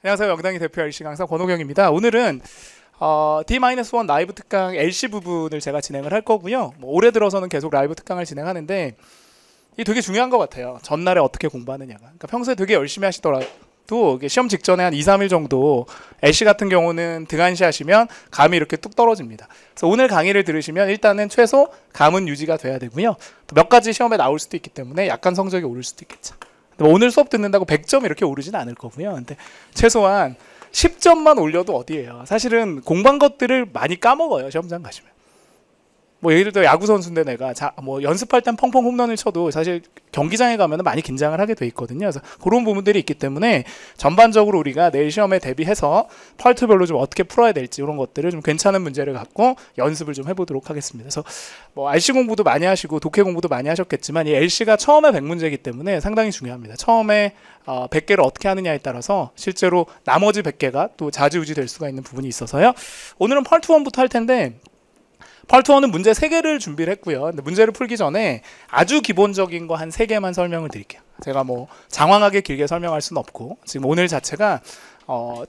안녕하세요. 영당이 대표 LC 강사 권호경입니다. 오늘은 D-1 라이브 특강 LC 부분을 제가 진행을 할 거고요. 올해 들어서는 계속 라이브 특강을 진행하는데 이게 되게 중요한 것 같아요. 전날에 어떻게 공부하느냐가. 그러니까 평소에 되게 열심히 하시더라도 시험 직전에 한 2, 3일 정도 LC 같은 경우는 등한시 하시면 감이 이렇게 뚝 떨어집니다. 그래서 오늘 강의를 들으시면 일단은 최소 감은 유지가 돼야 되고요. 또 몇 가지 시험에 나올 수도 있기 때문에 약간 성적이 오를 수도 있겠죠. 오늘 수업 듣는다고 100점 이렇게 오르진 않을 거고요. 근데 최소한 10점만 올려도 어디예요. 사실은 공부한 것들을 많이 까먹어요. 시험장 가시면. 예를 들어 야구 선수인데 내가 연습할 땐 펑펑 홈런을 쳐도 사실 경기장에 가면 많이 긴장을 하게 돼 있거든요. 그래서 그런 부분들이 있기 때문에 전반적으로 우리가 내일 시험에 대비해서 파트별로 좀 어떻게 풀어야 될지 이런 것들을 좀 괜찮은 문제를 갖고 연습을 좀 해보도록 하겠습니다. 그래서 RC 공부도 많이 하시고 독해 공부도 많이 하셨겠지만 이 LC가 처음에 100문제이기 때문에 상당히 중요합니다. 처음에 100개를 어떻게 하느냐에 따라서 실제로 나머지 100개가 또 좌지우지 될 수가 있는 부분이 있어서요. 오늘은 파트 1부터 할 텐데 파트 1은 문제 3개를 준비를 했고요. 근데 문제를 풀기 전에 아주 기본적인 거 한 3개만 설명을 드릴게요. 제가 장황하게 길게 설명할 수는 없고 지금 오늘 자체가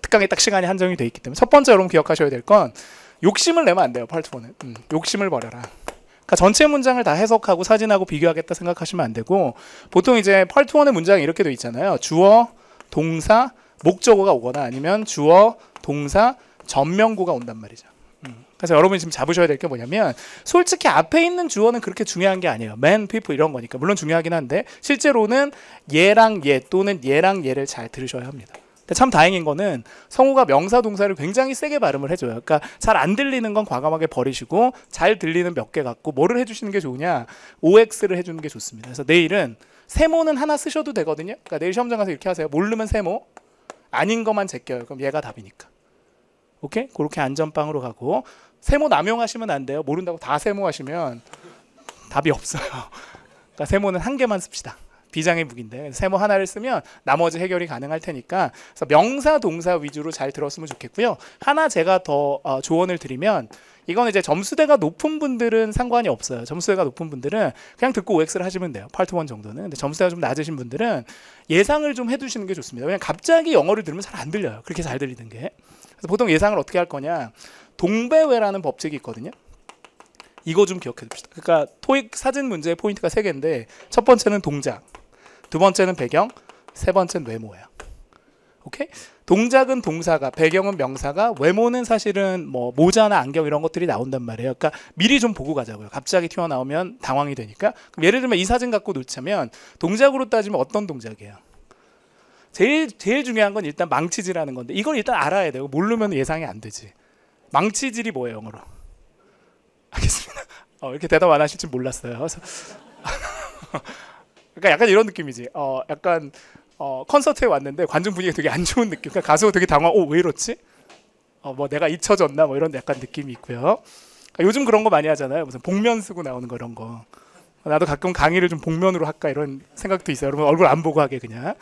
특강에 딱 시간이 한정이 돼 있기 때문에 첫 번째 여러분 기억하셔야 될 건 욕심을 내면 안 돼요. 파트 1은 욕심을 버려라. 그러니까 전체 문장을 다 해석하고 사진하고 비교하겠다 생각하시면 안 되고 보통 이제 파트 1의 문장이 이렇게 돼 있잖아요. 주어, 동사, 목적어가 오거나 아니면 주어, 동사, 전명구가 온단 말이죠. 그래서 여러분이 지금 잡으셔야 될 게 뭐냐면 솔직히 앞에 있는 주어는 그렇게 중요한 게 아니에요. man, people 이런 거니까 물론 중요하긴 한데 실제로는 얘랑 얘 또는 얘랑 얘를 잘 들으셔야 합니다. 근데 참 다행인 거는 성우가 명사 동사를 굉장히 세게 발음을 해줘요. 그러니까 잘 안 들리는 건 과감하게 버리시고 잘 들리는 몇 개 갖고 뭐를 해주시는 게 좋으냐 OX를 해주는 게 좋습니다. 그래서 내일은 세모는 하나 쓰셔도 되거든요. 그러니까 내일 시험장 가서 이렇게 하세요. 모르면 세모 아닌 것만 제껴요. 그럼 얘가 답이니까. 오케이? 그렇게 안전빵으로 가고 세모 남용하시면 안 돼요. 모른다고 다 세모하시면 답이 없어요. 그러니까 세모는 한 개만 씁시다. 비장의 무기인데 세모 하나를 쓰면 나머지 해결이 가능할 테니까 그래서 명사 동사 위주로 잘 들었으면 좋겠고요. 하나 제가 더 조언을 드리면 이건 이제 점수대가 높은 분들은 상관이 없어요. 점수대가 높은 분들은 그냥 듣고 OX를 하시면 돼요. 파트 1 정도는. 근데 점수대가 좀 낮으신 분들은 예상을 좀 해두시는 게 좋습니다. 왜냐면 갑자기 영어를 들으면 잘 안 들려요. 그렇게 잘 들리는 게. 그래서 보통 예상을 어떻게 할 거냐. 동배회라는 법칙이 있거든요. 이거 좀 기억해 둡시다. 그러니까 토익 사진 문제의 포인트가 3개인데 첫 번째는 동작, 두 번째는 배경, 세 번째는 외모예요. 오케이? 동작은 동사가, 배경은 명사가, 외모는 사실은 모자나 안경 이런 것들이 나온단 말이에요. 그러니까 미리 좀 보고 가자고요. 갑자기 튀어나오면 당황이 되니까. 그럼 예를 들면 이 사진 갖고 놓자면 동작으로 따지면 어떤 동작이에요? 제일 중요한 건 일단 망치질하는 건데 이걸 일단 알아야 돼요. 모르면 예상이 안 되지. 망치질이 뭐예요, 영어로? 알겠습니다. 이렇게 대답 안 하실 줄 몰랐어요. 그래서 그러니까 약간 이런 느낌이지. 약간 콘서트에 왔는데 관중 분위기가 되게 안 좋은 느낌. 그러니까 가수가 되게 당황. 왜 이렇지? 내가 잊혀졌나? 이런 약간 느낌이 있고요. 그러니까 요즘 그런 거 많이 하잖아요. 무슨 복면 쓰고 나오는 거 이런 거. 나도 가끔 강의를 좀 복면으로 할까 이런 생각도 있어요. 여러분 얼굴 안 보고 하게 그냥.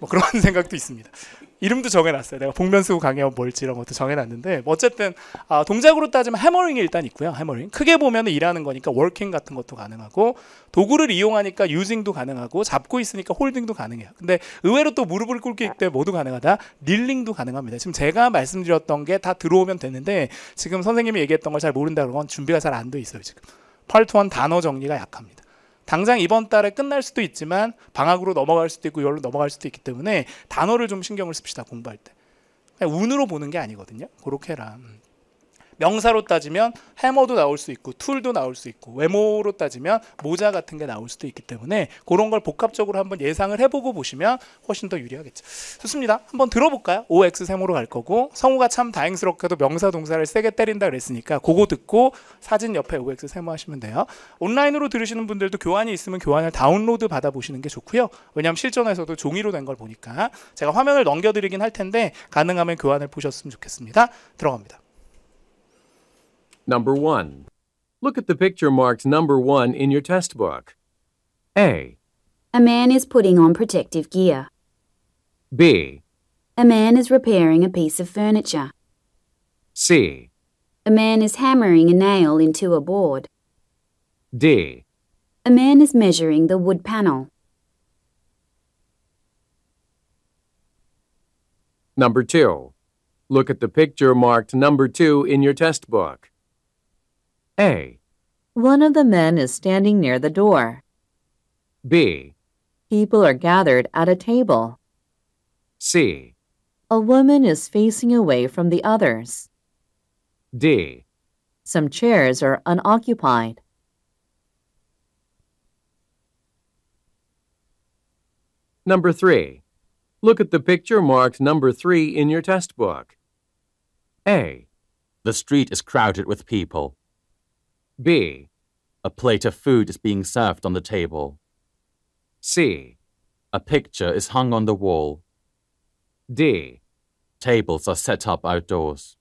그런 생각도 있습니다. 이름도 정해놨어요. 내가 복면 쓰고 강의하면 뭘지 이런 것도 정해놨는데 어쨌든 동작으로 따지면 해머링이 일단 있고요. 해머링 크게 보면 일하는 거니까 워킹 같은 것도 가능하고 도구를 이용하니까 유징도 가능하고 잡고 있으니까 홀딩도 가능해요. 근데 의외로 또 무릎을 꿇기 때 모두 가능하다. 닐링도 가능합니다. 지금 제가 말씀드렸던 게 다 들어오면 되는데 지금 선생님이 얘기했던 걸 잘 모른다 그러면 준비가 잘 안 돼 있어요. 지금 파트 1 단어 정리가 약합니다. 당장 이번 달에 끝날 수도 있지만 방학으로 넘어갈 수도 있고 6월로 넘어갈 수도 있기 때문에 단어를 좀 신경을 씁시다. 공부할 때. 그냥 운으로 보는 게 아니거든요. 그렇게 해라. 명사로 따지면 해머도 나올 수 있고 툴도 나올 수 있고 외모로 따지면 모자 같은 게 나올 수도 있기 때문에 그런 걸 복합적으로 한번 예상을 해보고 보시면 훨씬 더 유리하겠죠. 좋습니다. 한번 들어볼까요? OX 세모로 갈 거고 성우가 참 다행스럽게도 명사 동사를 세게 때린다 그랬으니까 그거 듣고 사진 옆에 OX 세모 하시면 돼요. 온라인으로 들으시는 분들도 교환이 있으면 교환을 다운로드 받아보시는 게 좋고요. 왜냐하면 실전에서도 종이로 된 걸 보니까 제가 화면을 넘겨드리긴 할 텐데 가능하면 교환을 보셨으면 좋겠습니다. 들어갑니다. Number 1. Look at the picture marked number 1 in your test book. A. A man is putting on protective gear. B. A man is repairing a piece of furniture. C. A man is hammering a nail into a board. D. A man is measuring the wood panel. Number 2. Look at the picture marked number 2 in your test book. A, One of the men is standing near the door. B, People are gathered at a table. C, A woman is facing away from the others. D. Some chairs are unoccupied. Number 3. Look at the picture marked number 3 in your test book. A, The street is crowded with people. B, A plate of food is being served on the table. C, A picture is hung on the wall. D. Tables are set up outdoors.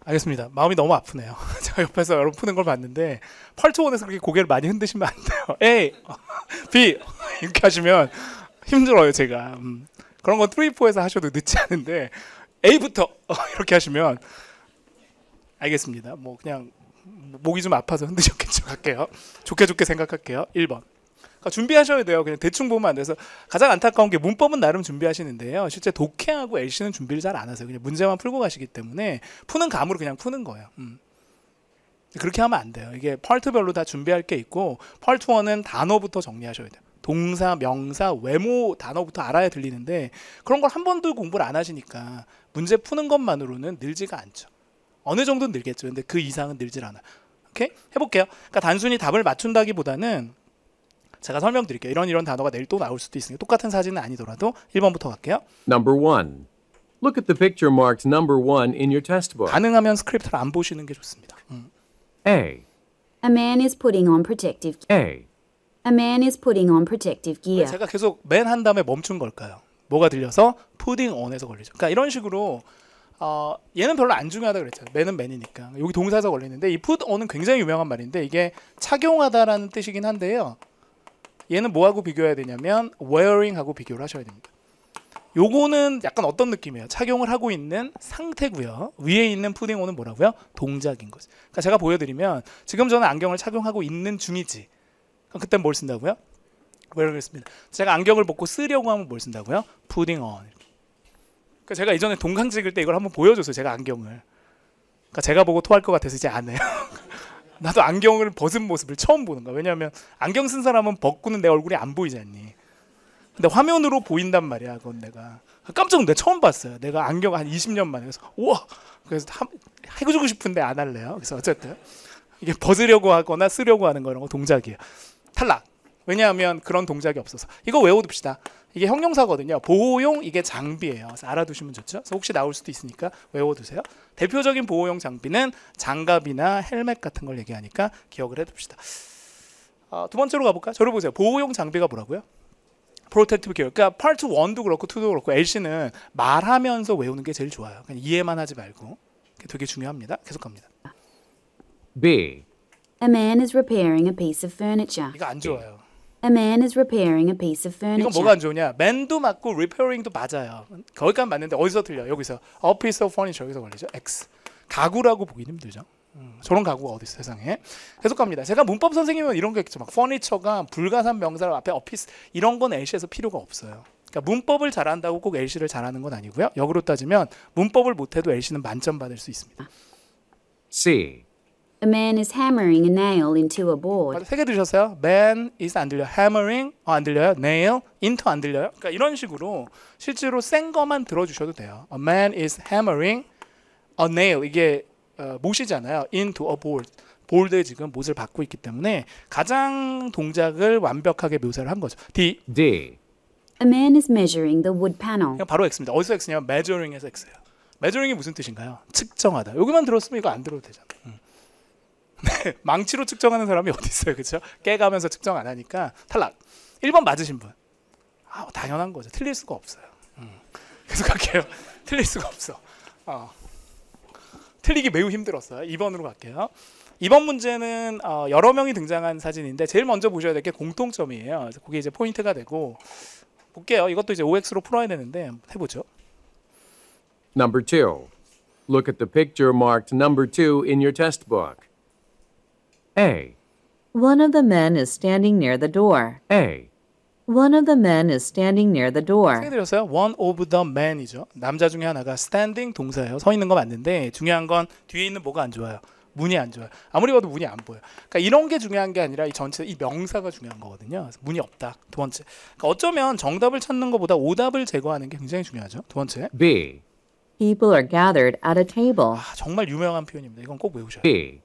알겠습니다. 마음이 너무 아프네요. 제가 옆에서 여러분 푸는 걸 봤는데 펄트원에서 그렇게 고개를 많이 흔드시면 안 돼요. A, B 이렇게 하시면 힘들어요 제가. 그런 건 3, 4에서 하셔도 늦지 않은데 A부터 이렇게 하시면 알겠습니다. 뭐 그냥 목이 좀 아파서 흔드셨겠죠. 갈게요. 좋게 생각할게요. 1번. 그러니까 준비하셔야 돼요. 그냥 대충 보면 안 돼서 가장 안타까운 게 문법은 나름 준비하시는데요. 실제 독해하고 LC는 준비를 잘 안 하세요. 그냥 문제만 풀고 가시기 때문에 푸는 감으로 그냥 푸는 거예요. 그렇게 하면 안 돼요. 이게 펄트별로 다 준비할 게 있고 펄트 1은 단어부터 정리하셔야 돼요. 동사, 명사, 외모 단어부터 알아야 들리는데 그런 걸 한 번도 공부를 안 하시니까 문제 푸는 것만으로는 늘지가 않죠. 어느 정도는 늘겠죠. 근데 그 이상은 늘질 않아요. 오케이? 해볼게요. 그러니까 단순히 답을 맞춘다기보다는 제가 설명드릴게요. 이런 단어가 내일 또 나올 수도 있으니까 똑같은 사진은 아니더라도 1번부터 갈게요. Number 1. Look at the picture marked number 1 in your test book. 가능하면 스크립트를 안 보시는 게 좋습니다. A, A man is putting on protective A, A man is putting on protective gear. 제가 계속 맨 한 다음에 멈춘 걸까요? 뭐가 들려서 putting on에서 걸리죠. 그러니까 이런 식으로 얘는 별로 안 중요하다 그랬잖아요. 맨은 맨이니까. 여기 동사에서 걸리는데 이 put on은 굉장히 유명한 말인데 이게 착용하다라는 뜻이긴 한데요. 얘는 뭐하고 비교해야 되냐면 wearing하고 비교를 하셔야 됩니다. 요거는 약간 어떤 느낌이에요? 착용을 하고 있는 상태고요. 위에 있는 putting on은 뭐라고요? 동작인 거죠. 그러니까 제가 보여드리면 지금 저는 안경을 착용하고 있는 중이지. 그럼 그때 뭘 쓴다고요? wearing을 씁니다. 제가 안경을 벗고 쓰려고 하면 뭘 쓴다고요? putting on. 그러니까 제가 이전에 동강 찍을 때 이걸 한번 보여줬어요. 제가 안경을. 그러니까 제가 보고 토할 것 같아서 이제 안 해요. 나도 안경을 벗은 모습을 처음 보는 거야. 왜냐하면 안경 쓴 사람은 벗고는 내 얼굴이 안 보이지 않니? 근데 화면으로 보인단 말이야. 그건 내가 깜짝 놀래 처음 봤어요. 내가 안경 한 20년 만에 그래서 우와. 그래서 해주고 싶은데 안 할래요. 그래서 어쨌든 이게 벗으려고 하거나 쓰려고 하는 거 이런 거 동작이에요. 탈락. 왜냐하면 그런 동작이 없어서. 이거 외워둡시다. 이게 형용사거든요. 보호용 이게 장비예요. 그래서 알아두시면 좋죠. 그래서 혹시 나올 수도 있으니까 외워두세요. 대표적인 보호용 장비는 장갑이나 헬멧 같은 걸 얘기하니까 기억을 해둡시다. 두 번째로 가볼까? 저를 보세요. 보호용 장비가 뭐라고요? Protective gear. 그러니까 Part 1도 그렇고 2도 그렇고 LC는 말하면서 외우는 게 제일 좋아요. 그냥 이해만 하지 말고. 되게 중요합니다. 계속 갑니다. B, A man is repairing a piece of furniture. 이거 안 좋아요. A man is repairing a piece of 이건 furniture. 뭐가 안 좋으냐? man도 맞고 repairing도 맞아요. 거기까지 맞는데 어디서 틀려? 여기서 a piece of furniture 여기서 걸리죠. X. 가구라고 보기 힘들죠. 저런 가구가 어디 있어 세상에. 계속 갑니다. 제가 문법 선생님은 이런 게 있죠. 막 furniture가 불가산 명사 앞에 office 이런 건 LC에서 필요가 없어요. 그러니까 문법을 잘한다고 꼭 LC를 잘하는 건 아니고요. 역으로 따지면 문법을 못해도 LC는 만점 받을 수 있습니다. C, A man is hammering a nail into a board. 세 개 들으셨어요? Man is 안 들려요. Hammering 안 들려요. Nail into 안 들려요. 그러니까 이런 식으로 실제로 센 거만 들어주셔도 돼요. A man is hammering a nail 이게 못이잖아요. into a board. 볼드에 지금 못을 받고 있기 때문에 가장 동작을 완벽하게 묘사를 한 거죠. D. D, A man is measuring the wood panel. 그냥 바로 X입니다. 어디서 X냐면 measuring에서 X예요. measuring이 무슨 뜻인가요? 측정하다. 여기만 들었으면 이거 안 들어도 되잖아. 네, 망치로 측정하는 사람이 어디 있어요, 그렇죠? 깨가면서 측정 안 하니까 탈락. 1번 맞으신 분. 당연한 거죠. 틀릴 수가 없어요. 계속 갈게요. 틀릴 수가 없어. 틀리기 매우 힘들었어요. 2번으로 갈게요. 2번 문제는 여러 명이 등장한 사진인데 제일 먼저 보셔야 될 게 공통점이에요. 그래서 그게 이제 포인트가 되고 볼게요. 이것도 이제 OX로 풀어야 되는데 해보죠. Number 2. Look at the picture marked number 2 in your test book. A, One of the men is standing near the door. A, One of the men is standing near the door. 생각 들었어요? One of the men이죠. 남자 중에 하나가 standing 동사예요. 서 있는 거 맞는데 중요한 건 뒤에 있는 뭐가 안 좋아요. 문이 안 좋아요. 아무리 봐도 문이 안 보여. 그러니까 이런 게 중요한 게 아니라 이 전체 이 명사가 중요한 거거든요. 그래서 문이 없다. 두 번째. 그러니까 어쩌면 정답을 찾는 것보다 오답을 제거하는 게 굉장히 중요하죠. 두 번째. B, People are gathered at a table. 정말 유명한 표현입니다. 이건 꼭 외우셔야 돼요. B,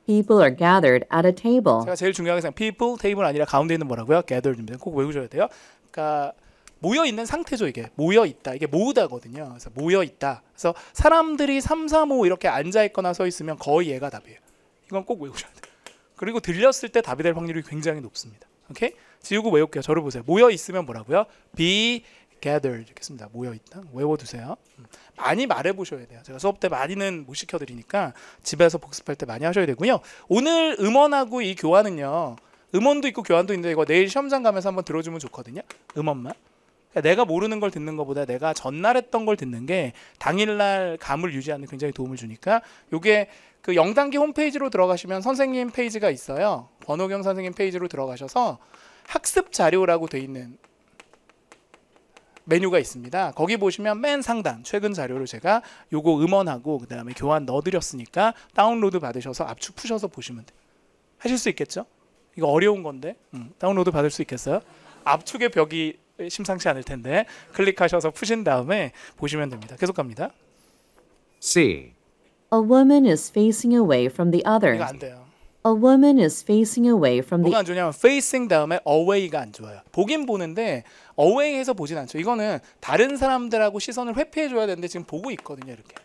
People are gathered at a table. 제가 제일 중요하게 생각 people, table 아니라 가운데 있는 뭐라고요? gathered입니다. 꼭 외우셔야 돼요. 그러니까 모여 있는 상태죠. 이게 모여 있다. 이게 모으다거든요. 그래서 모여 있다. 그래서 사람들이 3, 4, 5 이렇게 앉아 있거나 서 있으면 거의 얘가 답이에요. 이건 꼭 외우셔야 돼요. 그리고 들렸을 때 답이 될 확률이 굉장히 높습니다. 오케이? 지우고 외울게요. 저를 보세요. 모여 있으면 뭐라고요? be gathered 이렇게 씁니다. 모여 있다. 외워두세요. 많이 말해보셔야 돼요. 제가 수업 때 많이는 못 시켜드리니까 집에서 복습할 때 많이 하셔야 되고요. 오늘 음원하고 이 교환은요. 음원도 있고 교환도 있는데 이거 내일 시험장 가면서 한번 들어주면 좋거든요. 음원만. 그러니까 내가 모르는 걸 듣는 것보다 내가 전날 했던 걸 듣는 게 당일날 감을 유지하는 데 굉장히 도움을 주니까 요게 그 영단기 홈페이지로 들어가시면 선생님 페이지가 있어요. 권호경 선생님 페이지로 들어가셔서 학습 자료라고 돼 있는 메뉴가 있습니다. 거기 보시면 맨 상단 최근 자료를 제가 요거 음원하고 그다음에 교환 넣어드렸으니까 다운로드 받으셔서 압축 푸셔서 보시면 돼요. 하실 수 있겠죠? 이거 어려운 건데 다운로드 받을 수 있겠어요? 압축의 벽이 심상치 않을 텐데 클릭하셔서 푸신 다음에 보시면 됩니다. 계속 갑니다. C, A woman is facing away from the 이거 others. 안 돼요. A woman is facing away from the 뭐가 안 좋냐면 facing 다음에 away가 안 좋아요. 보긴 보는데 away해서 보진 않죠. 이거는 다른 사람들하고 시선을 회피해줘야 되는데 지금 보고 있거든요. 이렇게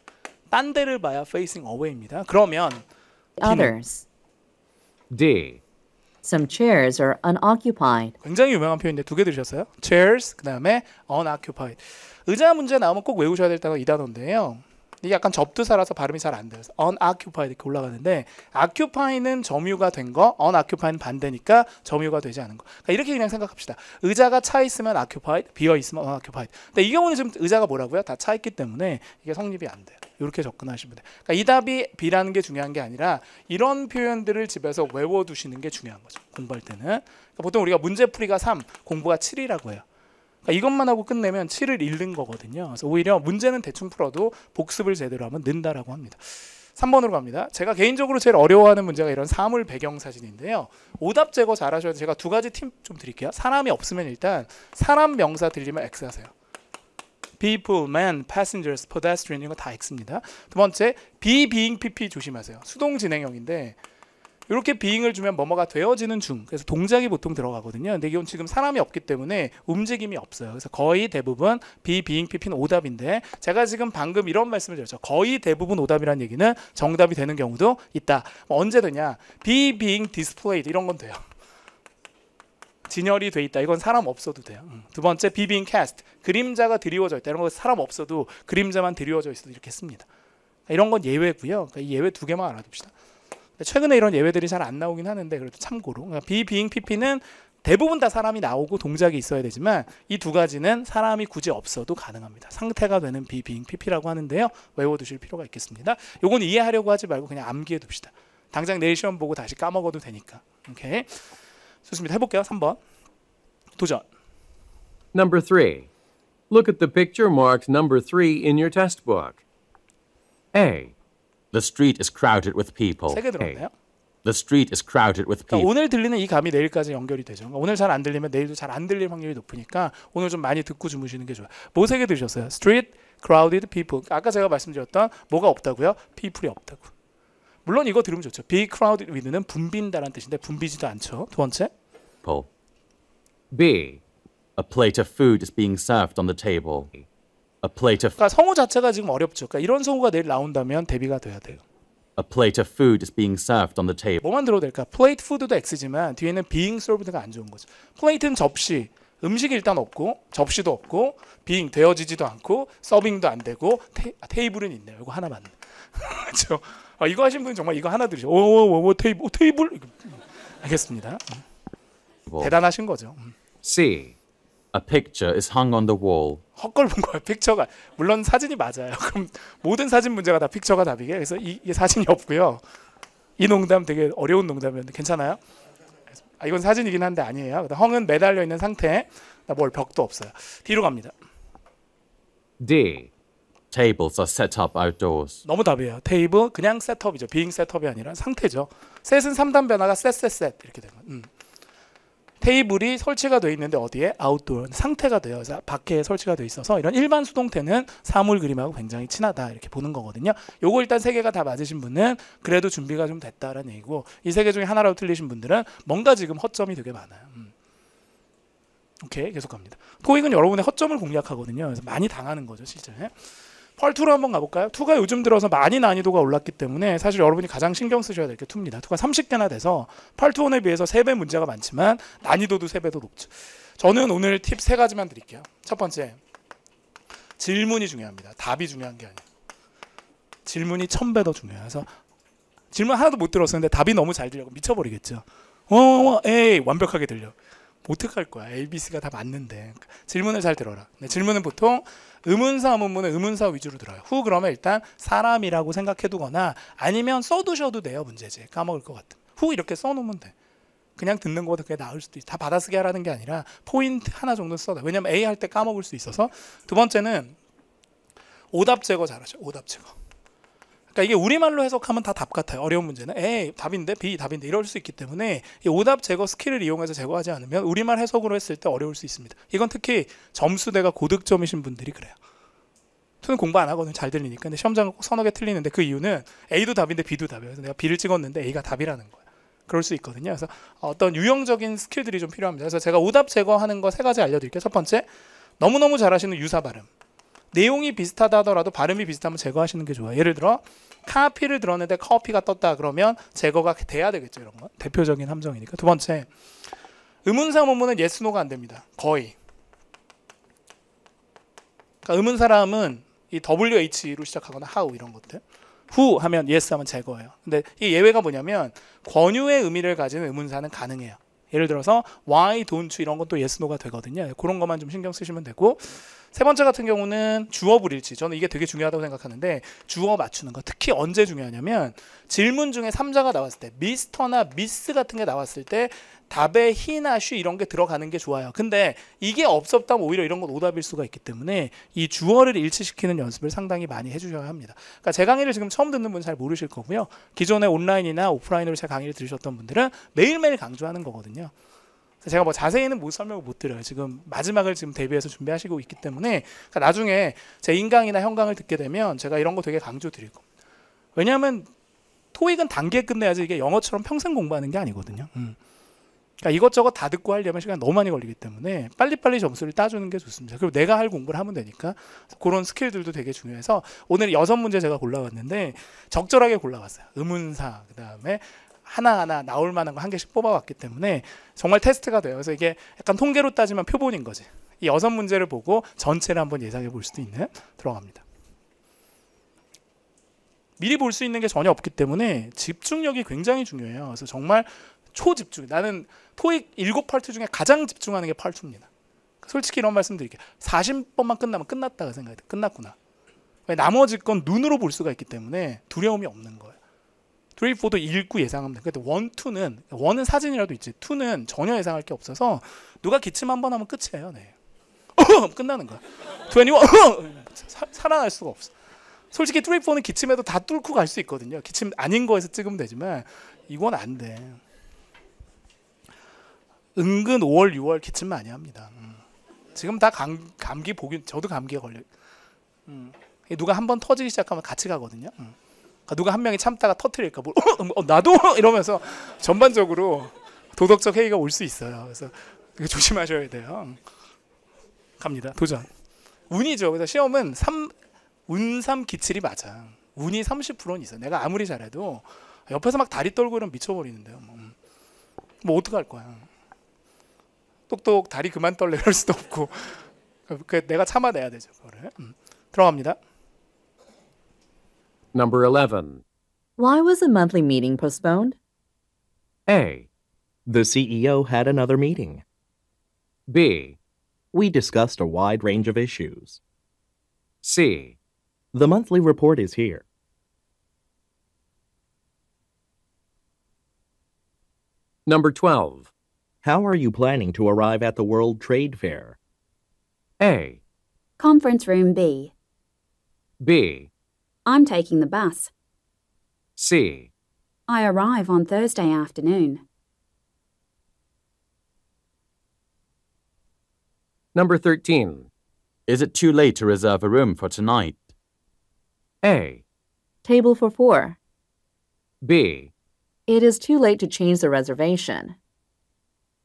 딴 데를 봐야 facing away입니다. 그러면 others. D, Some chairs are unoccupied. 굉장히 유명한 표현인데 두 개 들으셨어요? chairs 그 다음에 unoccupied. 의자 문제 나오면 꼭 외우셔야 될 단어 이 단어인데요. 이게 약간 접두사라서 발음이 잘 안 돼요. unoccupied 이렇게 올라가는데 occupy는 점유가 된 거, unoccupied는 반대니까 점유가 되지 않은 거. 그러니까 이렇게 그냥 생각합시다. 의자가 차 있으면 occupied, 비어 있으면 unoccupied. 근데 이 경우는 지금 의자가 뭐라고요? 다 차 있기 때문에 이게 성립이 안 돼요. 이렇게 접근하시면 돼요. 그러니까 이 답이 B라는 게 중요한 게 아니라 이런 표현들을 집에서 외워두시는 게 중요한 거죠. 공부할 때는. 그러니까 보통 우리가 문제풀이가 3, 공부가 7이라고 해요. 그러니까 이것만 하고 끝내면 7을 잃는 거거든요. 그래서 오히려 문제는 대충 풀어도 복습을 제대로 하면 는다라고 합니다. 3번으로 갑니다. 제가 개인적으로 제일 어려워하는 문제가 이런 사물 배경 사진인데요. 오답 제거 잘 하셔야 돼요. 제가 두 가지 팁 좀 드릴게요. 사람이 없으면 일단 사람 명사 들리면 X 하세요. people, man, passengers, pedestrian 이거 다 X입니다. 두 번째, be, being, PP 조심하세요. 수동 진행형인데 이렇게 being을 주면 뭐뭐가 되어지는 중. 그래서 동작이 보통 들어가거든요. 근데 이건 지금 사람이 없기 때문에 움직임이 없어요. 그래서 거의 대부분 be, being, PP는 오답인데 제가 지금 방금 이런 말씀을 드렸죠. 거의 대부분 오답이라는 얘기는 정답이 되는 경우도 있다. 언제 되냐? be, being, displayed 이런 건 돼요. 진열이 돼 있다. 이건 사람 없어도 돼요. 두 번째, be, being cast. 그림자가 드리워져 있다. 이런 거 사람 없어도 그림자만 드리워져 있어도 이렇게 씁니다. 이런 건 예외고요. 그러니까 이 예외 두 개만 알아둡시다. 최근에 이런 예외들이 잘 안 나오긴 하는데 그래도 참고로 그러니까 be, being, pp는 대부분 다 사람이 나오고 동작이 있어야 되지만 이 두 가지는 사람이 굳이 없어도 가능합니다. 상태가 되는 be, being, pp라고 하는데요. 외워두실 필요가 있겠습니다. 요건 이해하려고 하지 말고 그냥 암기해 둡시다. 당장 내일 시험 보고 다시 까먹어도 되니까. 오케이. 좋습니다. 해볼게요. 3번 도전. Number 3. Look at the picture marked number 3 in your test book. A, The street is crowded with people. 3개 들었네요. The street is crowded with 그러니까 people. 오늘 들리는 이 감이 내일까지 연결이 되죠. 그러니까 오늘 잘 안 들리면 내일도 잘 안 들릴 확률이 높으니까 오늘 좀 많이 듣고 주무시는 게 좋아요. 뭐 3개 들으셨어요? Street, crowded, people. 아까 제가 말씀드렸던 뭐가 없다고요? people이 없다고. 물론 이거 들으면 좋죠. Be crowded with는 붐빈다라는 뜻인데 붐비지도 않죠. 두 번째. B, A plate of food is being served on the table. A plate of 그러니까 성우 자체가 지금 어렵죠. 그러니까 이런 성우가 내일 나온다면 대비가 돼야 돼요. A plate of food is being served on the table. 뭐만 들어도 될까? 플레이트 푸드도 X지만 뒤에는 being served가 안 좋은 거죠. 플레이트는 접시, 음식이 일단 없고 접시도 없고 being 되어지지도 않고 서빙도 안 되고 테이블은 있네요. 이거 하나 맞네. 그렇죠? 이거 하신 분 정말 이거 하나 들으셔. 테이블. 알겠습니다. 대단하신 거죠. C, A picture is hung on the wall. 헛걸 본 거예요. 픽처가. 물론 사진이 맞아요. 그럼 모든 사진 문제가 다 픽처가 답이게. 그래서 이게 사진이 없고요. 이 농담 되게 어려운 농담이었는데 괜찮아요? 이건 사진이긴 한데 아니에요. 그다음 헝은 매달려 있는 상태. 뭘 벽도 없어요. 뒤로 갑니다. D. Tables are set up outdoors. 너무 답이에요. 테이블 그냥 셋업이죠. 비잉 셋업이 아니라 상태죠. 셋은 3단 변화가 셋 이렇게 되면. 테이블이 설치가 되어 있는데 어디에? 아웃도어 상태가 돼요. 그래서 밖에 설치가 되어 있어서 이런 일반 수동태는 사물 그림하고 굉장히 친하다 이렇게 보는 거거든요. 요거 일단 세 개가 다 맞으신 분은 그래도 준비가 좀 됐다라는 얘기고 이 세 개 중에 하나라도 틀리신 분들은 뭔가 지금 허점이 되게 많아요. 오케이 계속 갑니다. 토익은 여러분의 허점을 공략하거든요. 그래서 많이 당하는 거죠 실제. 펄2로 한번 가볼까요? 2가 요즘 들어서 많이 난이도가 올랐기 때문에 사실 여러분이 가장 신경 쓰셔야 될 게 2입니다. 2가 30개나 돼서 펄2원에 비해서 3배 문제가 많지만 난이도도 3배도 높죠. 저는 오늘 팁 3가지만 드릴게요. 첫 번째, 질문이 중요합니다. 답이 중요한 게 아니에요. 질문이 1000배 더 중요해요. 그래서 질문 하나도 못 들었었는데 답이 너무 잘 들려고 미쳐버리겠죠. 에이 완벽하게 들려. 어떡할 거야. ABC가 다 맞는데. 질문을 잘 들어라. 질문은 보통 의문사 의문문은 의문사 위주로 들어요. 후 그러면 일단 사람이라고 생각해두거나 아니면 써두셔도 돼요. 문제지. 까먹을 것 같으면. 후 이렇게 써놓으면 돼. 그냥 듣는 것보다 그게 나을 수도 있어. 다 받아쓰기 하라는 게 아니라 포인트 하나 정도 써놔. 왜냐면 A 할 때 까먹을 수 있어서. 두 번째는 오답 제거 잘하죠. 오답 제거. 그러니까 이게 우리말로 해석하면 다 답 같아요. 어려운 문제는 A 답인데 B 답인데 이럴 수 있기 때문에 이 오답 제거 스킬을 이용해서 제거하지 않으면 우리말 해석으로 했을 때 어려울 수 있습니다. 이건 특히 점수대가 고득점이신 분들이 그래요. 저는 공부 안 하거든요. 잘 들리니까. 근데 시험장은 꼭 서너 개 틀리는데 그 이유는 A도 답인데 B도 답이에요. 그래서 내가 B를 찍었는데 A가 답이라는 거예요. 그럴 수 있거든요. 그래서 어떤 유형적인 스킬들이 좀 필요합니다. 그래서 제가 오답 제거하는 거 3가지 알려드릴게요. 첫 번째, 너무너무 잘하시는 유사 발음. 내용이 비슷하다 하더라도 발음이 비슷하면 제거하시는 게 좋아요. 예를 들어 카피를 들었는데 커피가 떴다 그러면 제거가 돼야 되겠죠. 이런 건 대표적인 함정이니까. 두 번째, 의문사 문문은 yes, no가 안 됩니다. 거의. 그러니까 의문사람은 이 WH로 시작하거나 how 이런 것들. who 하면 yes 하면 제거예요. 근데 이 예외가 뭐냐면 권유의 의미를 가진 의문사는 가능해요. 예를 들어서 why don't you 이런 것도 yes, no가 되거든요. 그런 것만 좀 신경 쓰시면 되고 세 번째 같은 경우는 주어 불일치. 저는 이게 되게 중요하다고 생각하는데 주어 맞추는 거. 특히 언제 중요하냐면 질문 중에 3자가 나왔을 때 미스터나 미스 같은 게 나왔을 때 답에 he나 she 이런 게 들어가는 게 좋아요. 근데 이게 없었다면 오히려 이런 건 오답일 수가 있기 때문에 이 주어를 일치시키는 연습을 상당히 많이 해주셔야 합니다. 그러니까 제 강의를 지금 처음 듣는 분 잘 모르실 거고요. 기존에 온라인이나 오프라인으로 제 강의를 들으셨던 분들은 매일매일 강조하는 거거든요. 제가 뭐 자세히는 못 설명을 못 드려요. 지금 마지막을 지금 대비해서 준비하시고 있기 때문에 그러니까 나중에 제 인강이나 현강을 듣게 되면 제가 이런 거 되게 강조 드릴 겁니다. 왜냐하면 토익은 단기에 끝내야지 이게 영어처럼 평생 공부하는 게 아니거든요. 그러니까 이것저것 다 듣고 하려면 시간이 너무 많이 걸리기 때문에 빨리빨리 점수를 따주는 게 좋습니다. 그리고 내가 할 공부를 하면 되니까 그런 스킬들도 되게 중요해서 오늘 6문제 제가 골라왔는데 적절하게 골라왔어요. 의문사 그다음에 하나하나 나올 만한 거 한 개씩 뽑아왔기 때문에 정말 테스트가 돼요. 그래서 이게 약간 통계로 따지면 표본인 거지. 이 6문제를 보고 전체를 한번 예상해 볼 수도 있는 들어갑니다. 미리 볼 수 있는 게 전혀 없기 때문에 집중력이 굉장히 중요해요. 그래서 정말 초집중. 나는 토익 7파트 중에 가장 집중하는 게 파트입니다. 솔직히 이런 말씀 드릴게요. 40번만 끝나면 끝났다고 생각해요. 끝났구나. 왜 나머지 건 눈으로 볼 수가 있기 때문에 두려움이 없는 거예요. 3, 4도 읽고 예상하면 돼요. 근데 1, 2는 1은 사진이라도 있지 2는 전혀 예상할 게 없어서 누가 기침 한 번 하면 끝이에요. 네. 끝나는 거야. 21 살아날 수가 없어. 솔직히 3, 4는 기침해도 다 뚫고 갈 수 있거든요. 기침 아닌 거에서 찍으면 되지만 이건 안 돼. 은근 5월, 6월 기침 많이 합니다. 지금 다 감기 보긴 저도 감기에 걸려. 누가 한 번 터지기 시작하면 같이 가거든요. 그러니까 누가 한 명이 참다가 터트릴까 뭐 나도 이러면서 전반적으로 도덕적 해이가 올 수 있어요. 그래서 되게 조심하셔야 돼요. 갑니다. 도전. 운이죠. 그래서 시험은 운3 기칠이 맞아. 운이 30%는 있어. 내가 아무리 잘해도 옆에서 막 다리 떨고 이러면 미쳐버리는데요. 뭐 어떡할 거야. 똑똑 다리 그만 떨래 이럴 수도 없고 내가 참아내야 되죠. 그거를. 들어갑니다. Number 11. Why was the monthly meeting postponed? A. The CEO had another meeting. B. We discussed a wide range of issues. C. The monthly report is here. Number 12. How are you planning to arrive at the World Trade Fair? A, Conference room B. B, I'm taking the bus. C, I arrive on Thursday afternoon. Number 13. Is it too late to reserve a room for tonight? A. Table for 4. B, It is too late to change the reservation.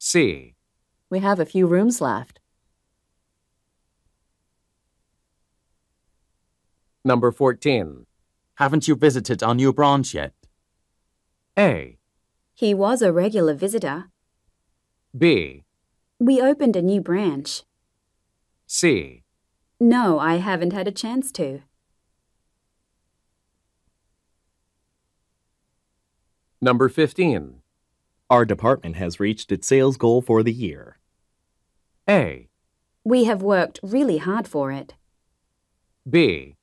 C, We have a few rooms left. Number 14. Haven't you visited our new branch yet? A, He was a regular visitor. B, We opened a new branch. C, No, I haven't had a chance to. Number 15. Our department has reached its sales goal for the year. A, We have worked really hard for it. B,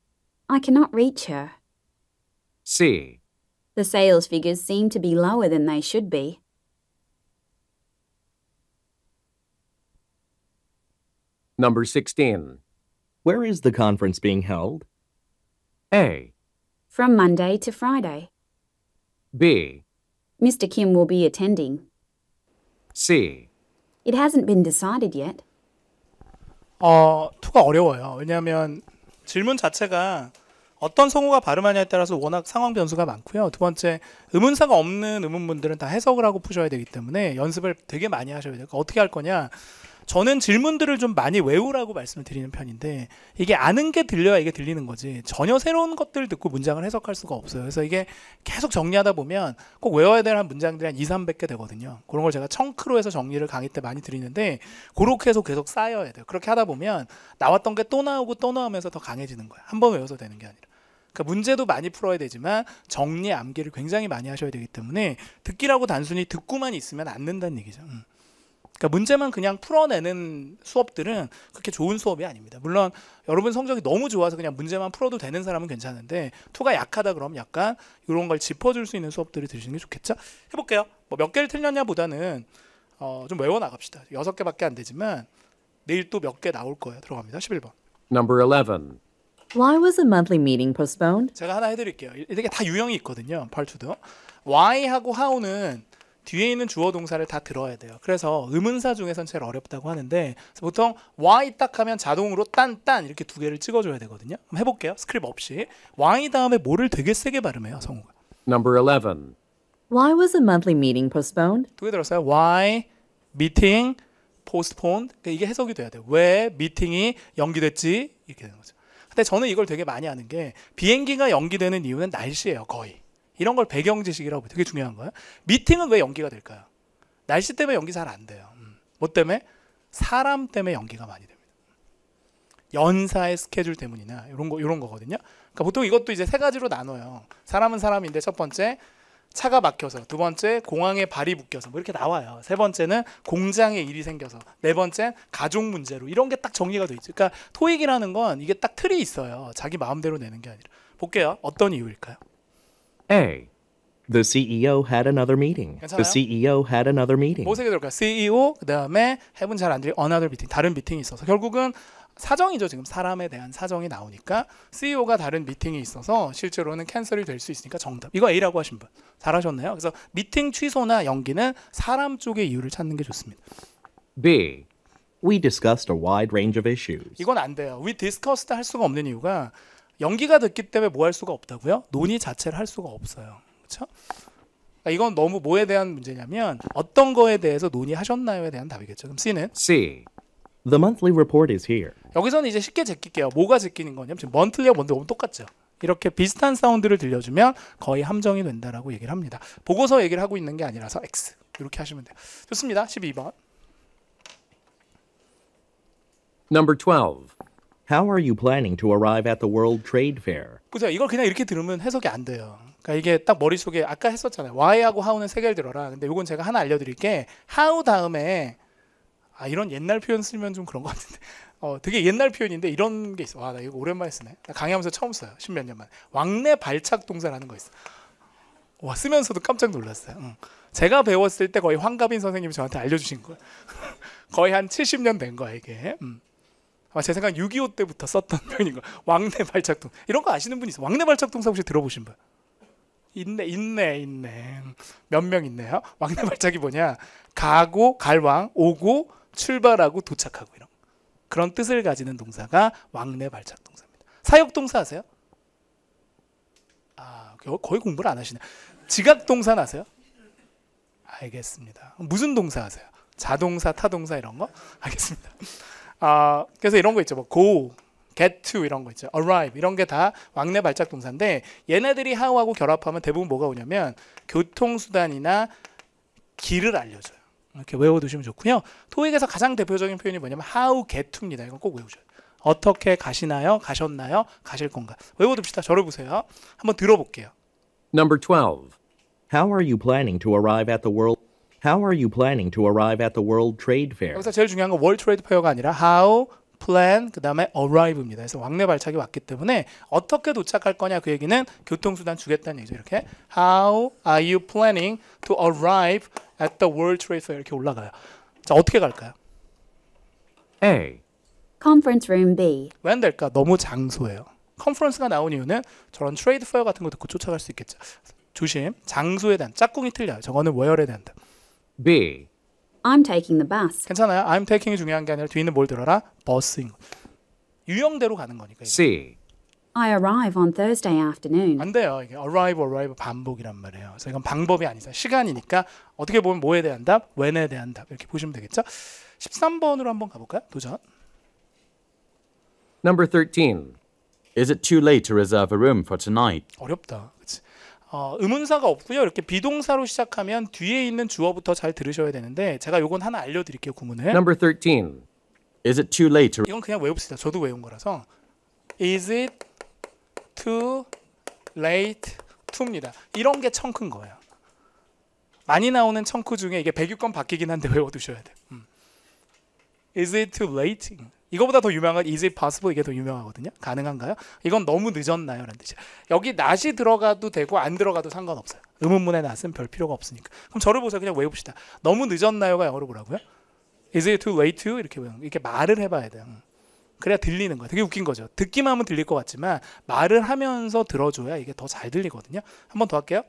I cannot reach her. C, The sales figures seem to be lower than they should be. Number 16. Where is the conference being held? A, From Monday to Friday. B, Mr. Kim will be attending. C, It hasn't been decided yet. 투가 어려워요. 왜냐하면 질문 자체가 어떤 성우가 발음하냐에 따라서 워낙 상황 변수가 많고요. 두 번째, 의문사가 없는 의문문들은 다 해석을 하고 푸셔야 되기 때문에 연습을 되게 많이 하셔야 돼요. 그러니까 어떻게 할 거냐? 저는 질문들을 좀 많이 외우라고 말씀을 드리는 편인데 이게 아는 게 들려야 이게 들리는 거지 전혀 새로운 것들을 듣고 문장을 해석할 수가 없어요. 그래서 이게 계속 정리하다 보면 꼭 외워야 되는 문장들이 한 2, 300개 되거든요. 그런 걸 제가 청크로 해서 정리를 강의 때 많이 드리는데 그렇게 해서 계속 쌓여야 돼요. 그렇게 하다 보면 나왔던 게 또 나오고 또 나오면서 더 강해지는 거예요. 한 번 외워서 되는 게 아니라. 그러니까 문제도 많이 풀어야 되지만 정리, 암기를 굉장히 많이 하셔야 되기 때문에 듣기라고 단순히 듣고만 있으면 안 된다는 얘기죠. 그러니까 문제만 그냥 풀어내는 수업들은 그렇게 좋은 수업이 아닙니다. 물론 여러분 성적이 너무 좋아서 그냥 문제만 풀어도 되는 사람은 괜찮은데 투가 약하다 그러면 약간 이런 걸 짚어줄 수 있는 수업들을 들으시는 게 좋겠죠? 해볼게요. 뭐 몇 개를 틀렸냐보다는 좀 외워나갑시다. 6개밖에 안 되지만 내일 또 몇 개 나올 거예요. 들어갑니다. 11번. Number 11. Why was the monthly meeting postponed? 제가 하나 해드릴게요. 이게 다 유형이 있거든요. part2도. Why하고 how는 뒤에 있는 주어 동사를 다 들어야 돼요. 그래서 의문사 중에선 제일 어렵다고 하는데 보통 why 딱 하면 자동으로 딴 이렇게 두 개를 찍어줘야 되거든요. 한번 해볼게요. 스크립트 없이. why 다음에 뭐를 되게 세게 발음해요. 성우가. Number 11. Why was the monthly meeting postponed? 두 개 들었어요. why, meeting, postponed. 그러니까 이게 해석이 돼야 돼요. 왜 미팅이 연기됐지? 이렇게 되는 거죠. 근데 저는 이걸 되게 많이 하는 게 비행기가 연기되는 이유는 날씨예요. 거의. 이런 걸 배경 지식이라고 되게 중요한 거예요. 미팅은 왜 연기가 될까요? 날씨 때문에 연기 잘 안 돼요. 뭐 때문에? 사람 때문에 연기가 많이 됩니다. 연사의 스케줄 때문이나 이런 거거든요. 그러니까 보통 이것도 이제 세 가지로 나눠요. 사람은 사람인데 첫 번째 차가 막혀서, 두 번째 공항에 발이 묶여서 뭐 이렇게 나와요. 세 번째는 공장에 일이 생겨서, 네 번째 가족 문제로 이런 게 딱 정리가 돼 있죠. 그러니까 토익이라는 건 이게 딱 틀이 있어요. 자기 마음대로 내는 게 아니라. 볼게요. 어떤 이유일까요? A, The CEO had another meeting. 괜찮아요? The CEO had another meeting. 뭐 세 개 들을까요? CEO, 그 다음에 해분 잘 안 들리 another meeting, 다른 미팅이 있어서 결국은 사정이죠. 지금 사람에 대한 사정이 나오니까 CEO가 다른 미팅이 있어서 실제로는 캔슬이 될 수 있으니까 정답. 이거 A라고 하신 분 잘하셨네요. 그래서 미팅 취소나 연기는 사람 쪽의 이유를 찾는 게 좋습니다. B, We discussed a wide range of issues. 이건 안 돼요. We discussed 할 수가 없는 이유가 연기가 됐기 때문에 뭐 할 수가 없다고요? 논의 자체를 할 수가 없어요. 그렇죠? 그러니까 이건 너무 뭐에 대한 문제냐면 어떤 거에 대해서 논의하셨나요에 대한 답이겠죠. 그럼 C는 C, The monthly report is here. 여기서는 이제 쉽게 제낄게요. 뭐가 제끼는 거냐면 지금 monthly하고 monthly 너무 똑같죠. 이렇게 비슷한 사운드를 들려주면 거의 함정이 된다라고 얘기를 합니다. 보고서 얘기를 하고 있는 게 아니라서 X 이렇게 하시면 돼요. 좋습니다. 12번. Number 12. How are you planning to arrive at the World Trade Fair? 보세요. 이걸 그냥 이렇게 들으면 해석이 안 돼요. 그러니까 이게 딱 머릿속에 아까 했었잖아요. Why하고 how는 세 개를 들어라. 근데 이건 제가 하나 알려드릴게. how 다음에 이런 옛날 표현 쓰면 좀 그런 것 같은데 되게 옛날 표현인데 이런 게 있어. 나 이거 오랜만에 쓰네. 나 강의하면서 처음 써요. 십몇 년 만에. 왕래 발착 동사라는 거 있어. 와, 쓰면서도 깜짝 놀랐어요. 제가 배웠을 때 거의 황가빈 선생님이 저한테 알려주신 거예요. 거의 한 70년 된 거야 이게. 아마 제 생각 6.25 때부터 썼던 표현인 거. 왕래 발작동 이런 거 아시는 분 있어요? 왕래 발작동사 혹시 들어보신 분? 있네. 몇 명 있네요. 왕래 발작이 뭐냐? 가고 갈왕, 오고 출발하고 도착하고 이런 그런 뜻을 가지는 동사가 왕래 발작 동사입니다. 사역 동사 아세요? 아, 거의 공부를 안 하시네. 지각 동사 아세요? 알겠습니다. 무슨 동사 아세요? 자동사, 타동사 이런 거? 알겠습니다. 그래서 이런 거 있죠. 뭐 go, get to 이런 거 있죠. arrive 이런 게 다 왕래 발작 동사인데 얘네들이 how하고 결합하면 대부분 뭐가 오냐면 교통수단이나 길을 알려줘요. 이렇게 외워두시면 좋고요. 토익에서 가장 대표적인 표현이 뭐냐면 how get to입니다. 이건 꼭 외우셔야 돼요. 어떻게 가시나요? 가셨나요? 가실 건가? 외워둡시다. 저를 보세요. 한번 들어볼게요. Number 12. How are you planning to arrive at the World? How are you planning to arrive at the World Trade Fair? 여기서 제일 중요한 건 World Trade Fair가 아니라 how, plan, 그 다음에 arrive입니다. 그래서 왕래 발작이 왔기 때문에 어떻게 도착할 거냐 그 얘기는 교통수단 주겠다는 얘기죠. 이렇게 How are you planning to arrive at the World Trade Fair 이렇게 올라가요. 자, 어떻게 갈까요? A. Conference room B. 왜 안 될까? 너무 장소예요. 컨퍼런스가 나온 이유는 저런 트레이드 페어 같은 거 듣고 쫓아갈 수 있겠죠. 조심. 장소에 대한 짝꿍이 틀려요. 저거는 where에 대한. B. I'm taking the bus. 괜찮아요. I'm taking이 중요한 게 아니라 뒤에 있는 뭘 들어라? 버스인 거. 유형대로 가는 거니까. 이거. C. I arrive on Thursday afternoon. 안 돼요. 이게 arrive 반복이란 말이에요. 그래서 이건 방법이 아니죠. 시간이니까 어떻게 보면 뭐에 대한 답? when에 대한 답. 이렇게 보시면 되겠죠. 13번으로 한번 가볼까요? 도전. Number 13. Is it too late to reserve a room for tonight? 어렵다. 그치? 의문사가 없고요. 이렇게 비동사로 시작하면 뒤에 있는 주어부터 잘 들으셔야 되는데 제가 요건 하나 알려드릴게요. 구문을. Number 13. Is it too late to 이건 그냥 외웁시다. 저도 외운 거라서. Is it too late to입니다. 이런 게 청크인 거예요. 많이 나오는 청크 중에 이게 106건 바뀌긴 한데 외워두셔야 돼요. Is it too late? 이거보다 더 유명한 건 Is it possible? 이게 더 유명하거든요. 가능한가요? 이건 너무 늦었나요? 라는 뜻이에요. 여기 not이 들어가도 되고 안 들어가도 상관없어요. 의문문의 not은 별 필요가 없으니까. 그럼 저를 보세요. 그냥 외웁시다. 너무 늦었나요가 영어로 뭐라고요? Is it too late to? 이렇게 말을 해봐야 돼요. 그래야 들리는 거예요. 되게 웃긴 거죠. 듣기만 하면 들릴 것 같지만 말을 하면서 들어줘야 이게 더 잘 들리거든요. 한 번 더 할게요.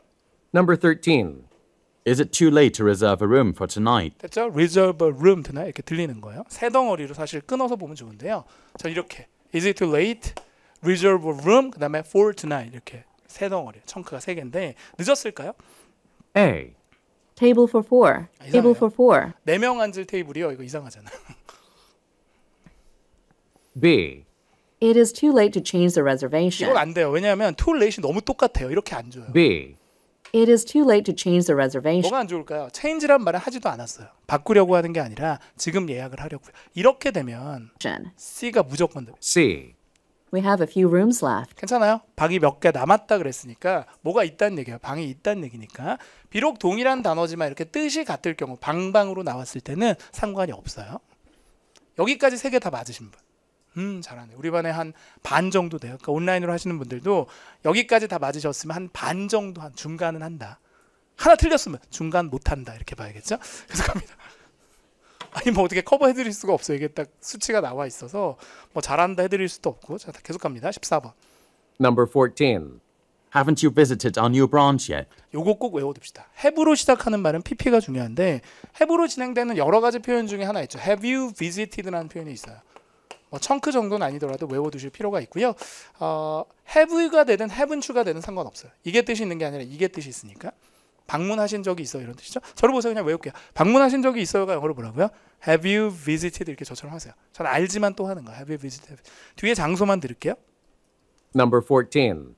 Number 13. Is it too late to reserve a room for tonight? 됐죠? Reserve a room tonight 이렇게 들리는 거예요. 세 덩어리로 사실 끊어서 보면 좋은데요. 전 이렇게 Is it too late? Reserve a room 그 다음에 for tonight 이렇게 세 덩어리. 청크가 세 개인데 늦었을까요? A. Table for four. Table for four. 4명 앉을 테이블이요. 이거 이상하잖아. B. It is too late to change the reservation. 이건 안 돼요. 왜냐하면 too late이 너무 똑같아요. 이렇게 안 줘요. B. It is too late to change the reservation. 뭐가 안 좋을까요? change란 말을 하지도 않았어요. 바꾸려고 하는 게 아니라 지금 예약을 하려고요. 이렇게 되면 C가 무조건 돼요. C. We have a few rooms left. 괜찮아요? 방이 몇 개 남았다 그랬으니까 뭐가 있다는 얘기예요. 방이 있다는 얘기니까. 비록 동일한 단어지만 이렇게 뜻이 같을 경우 방방으로 나왔을 때는 상관이 없어요. 여기까지 세 개 다 맞으신 분. 잘하네. 우리 반에 한 반 정도 돼요. 그러니까 온라인으로 하시는 분들도 여기까지 다 맞으셨으면 한 반 정도, 한 중간은 한다. 하나 틀렸으면 중간 못 한다. 이렇게 봐야겠죠? 그래서 갑니다. 아니 뭐 어떻게 커버해드릴 수가 없어요. 이게 딱 수치가 나와 있어서 뭐 잘한다 해드릴 수도 없고. 자, 계속 갑니다. 14번. Number 14. Haven't you visited our new branch yet? 요거 꼭 외워둡시다. have로 시작하는 말은 pp가 중요한데 have로 진행되는 여러 가지 표현 중에 하나 있죠. Have you visited라는 표현이 있어요. 뭐 청크 정도는 아니더라도 외워두실 필요가 있고요. have가 되든 haven't가 되든 상관없어요. 이게 뜻이 있는 게 아니라 이게 뜻이 있으니까. 방문하신 적이 있어요 이런 뜻이죠. 저를 보세요. 그냥 외울게요. 방문하신 적이 있어요가 영어로 뭐라고요? Have you visited 이렇게 저처럼 하세요. 저는 알지만 또 하는 거예요. Have you visited. 뒤에 장소만 들을게요. Number 14.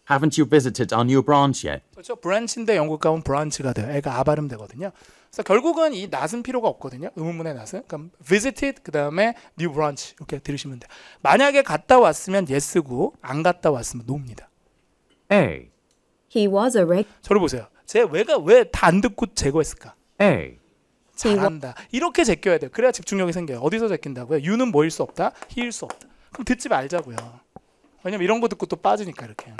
Haven't you visited our new branch yet? 그렇죠. 브랜치인데 영국 가면 브란치가 돼요. 애가 아 발음 되거든요. 그래서 결국은 이 not은 필요가 없거든요. 의문문의 not은. 그럼 visited 그 다음에 new branch 이렇게 들으시면 돼요. 만약에 갔다 왔으면 yes고 안 갔다 왔으면 no입니다. A. He was a 저를 보세요. 제 왜가 왜 다 안 듣고 제거했을까? A. 잘한다. 이렇게 제껴야 돼요. 그래야 집중력이 생겨요. 어디서 제낀다고요? you는 뭐일 수 없다? he일 수 없다. 그럼 듣지 말자고요. 왜냐면 이런 거 듣고 또 빠지니까 이렇게.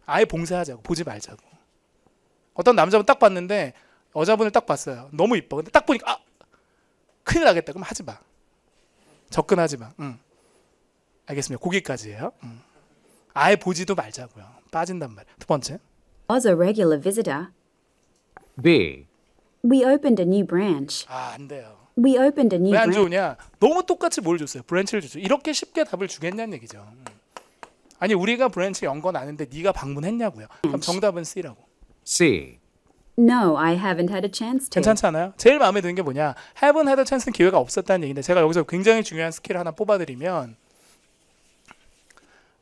아예 봉쇄하자고. 보지 말자고. 어떤 남자분 딱 봤는데 여자분을 딱 봤어요. 너무 이뻐. 근데 딱 보니까 큰일 나겠다. 그럼 하지 마. 접근하지 마. 알겠습니다. 거기까지예요. 아예 보지도 말자고요. 빠진단 말이에요. 두 번째. Was a regular visitor. B. We opened a new branch. 안 돼요. We opened a new 왜 안 branch. 좋으냐? 너무 똑같이 뭘 줬어요? 브랜치를 줬죠. 이렇게 쉽게 답을 주겠냐는 얘기죠. 아니 우리가 브랜치 연 건 아는데 네가 방문했냐고요. 그럼 정답은 C라고. C. No, I haven't had a chance to. 괜찮지 않아요? 제일 마음에 드는 게 뭐냐? haven't had a chance는 기회가 없었다는 얘기인데 제가 여기서 굉장히 중요한 스킬을 하나 뽑아드리면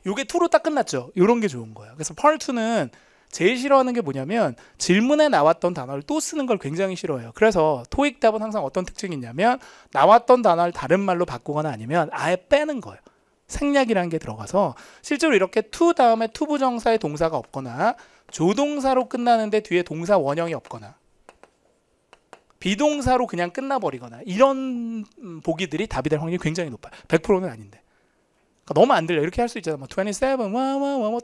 요게 2로 딱 끝났죠. 요런 게 좋은 거예요. 그래서 part 2는 제일 싫어하는 게 뭐냐면 질문에 나왔던 단어를 또 쓰는 걸 굉장히 싫어해요. 그래서 토익 답은 항상 어떤 특징이 있냐면 나왔던 단어를 다른 말로 바꾸거나 아니면 아예 빼는 거예요. 생략이라는 게 들어가서 실제로 이렇게 to 다음에 to 부정사의 동사가 없거나 조동사로 끝나는데 뒤에 동사 원형이 없거나 비동사로 그냥 끝나버리거나 이런 보기들이 답이 될 확률이 굉장히 높아요. 100%는 아닌데. 그러니까 너무 안 들려. 이렇게 할 수 있잖아. 뭐 27,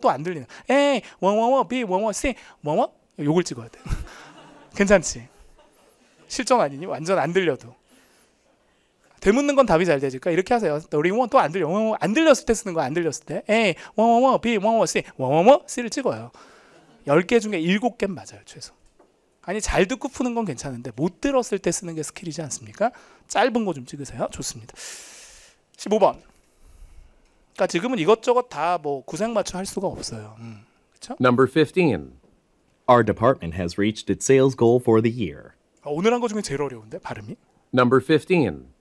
또 안 들리는. A, B, C, 요걸 찍어야 돼. 괜찮지? 실전 아니니? 완전 안 들려도. 되묻는 건 답이 잘 되니까 이렇게 하세요. 31 또 안 들려. 안 들렸을 때 쓰는 거 안 들렸을 때. A, B, C, C를 찍어요. 10개 중에 7개는 맞아요. 최소. 아니 잘 듣고 푸는 건 괜찮은데 못 들었을 때 쓰는 게 스킬이지 않습니까? 짧은 거 좀 찍으세요. 좋습니다. 15번. 그러니까 지금은 이것저것 다 뭐 구색맞춰 할 수가 없어요. 그렇죠? Number 15. Our department has reached its sales goal for the year. 오늘 한 거 중에 제일 어려운데 발음이. Number 15.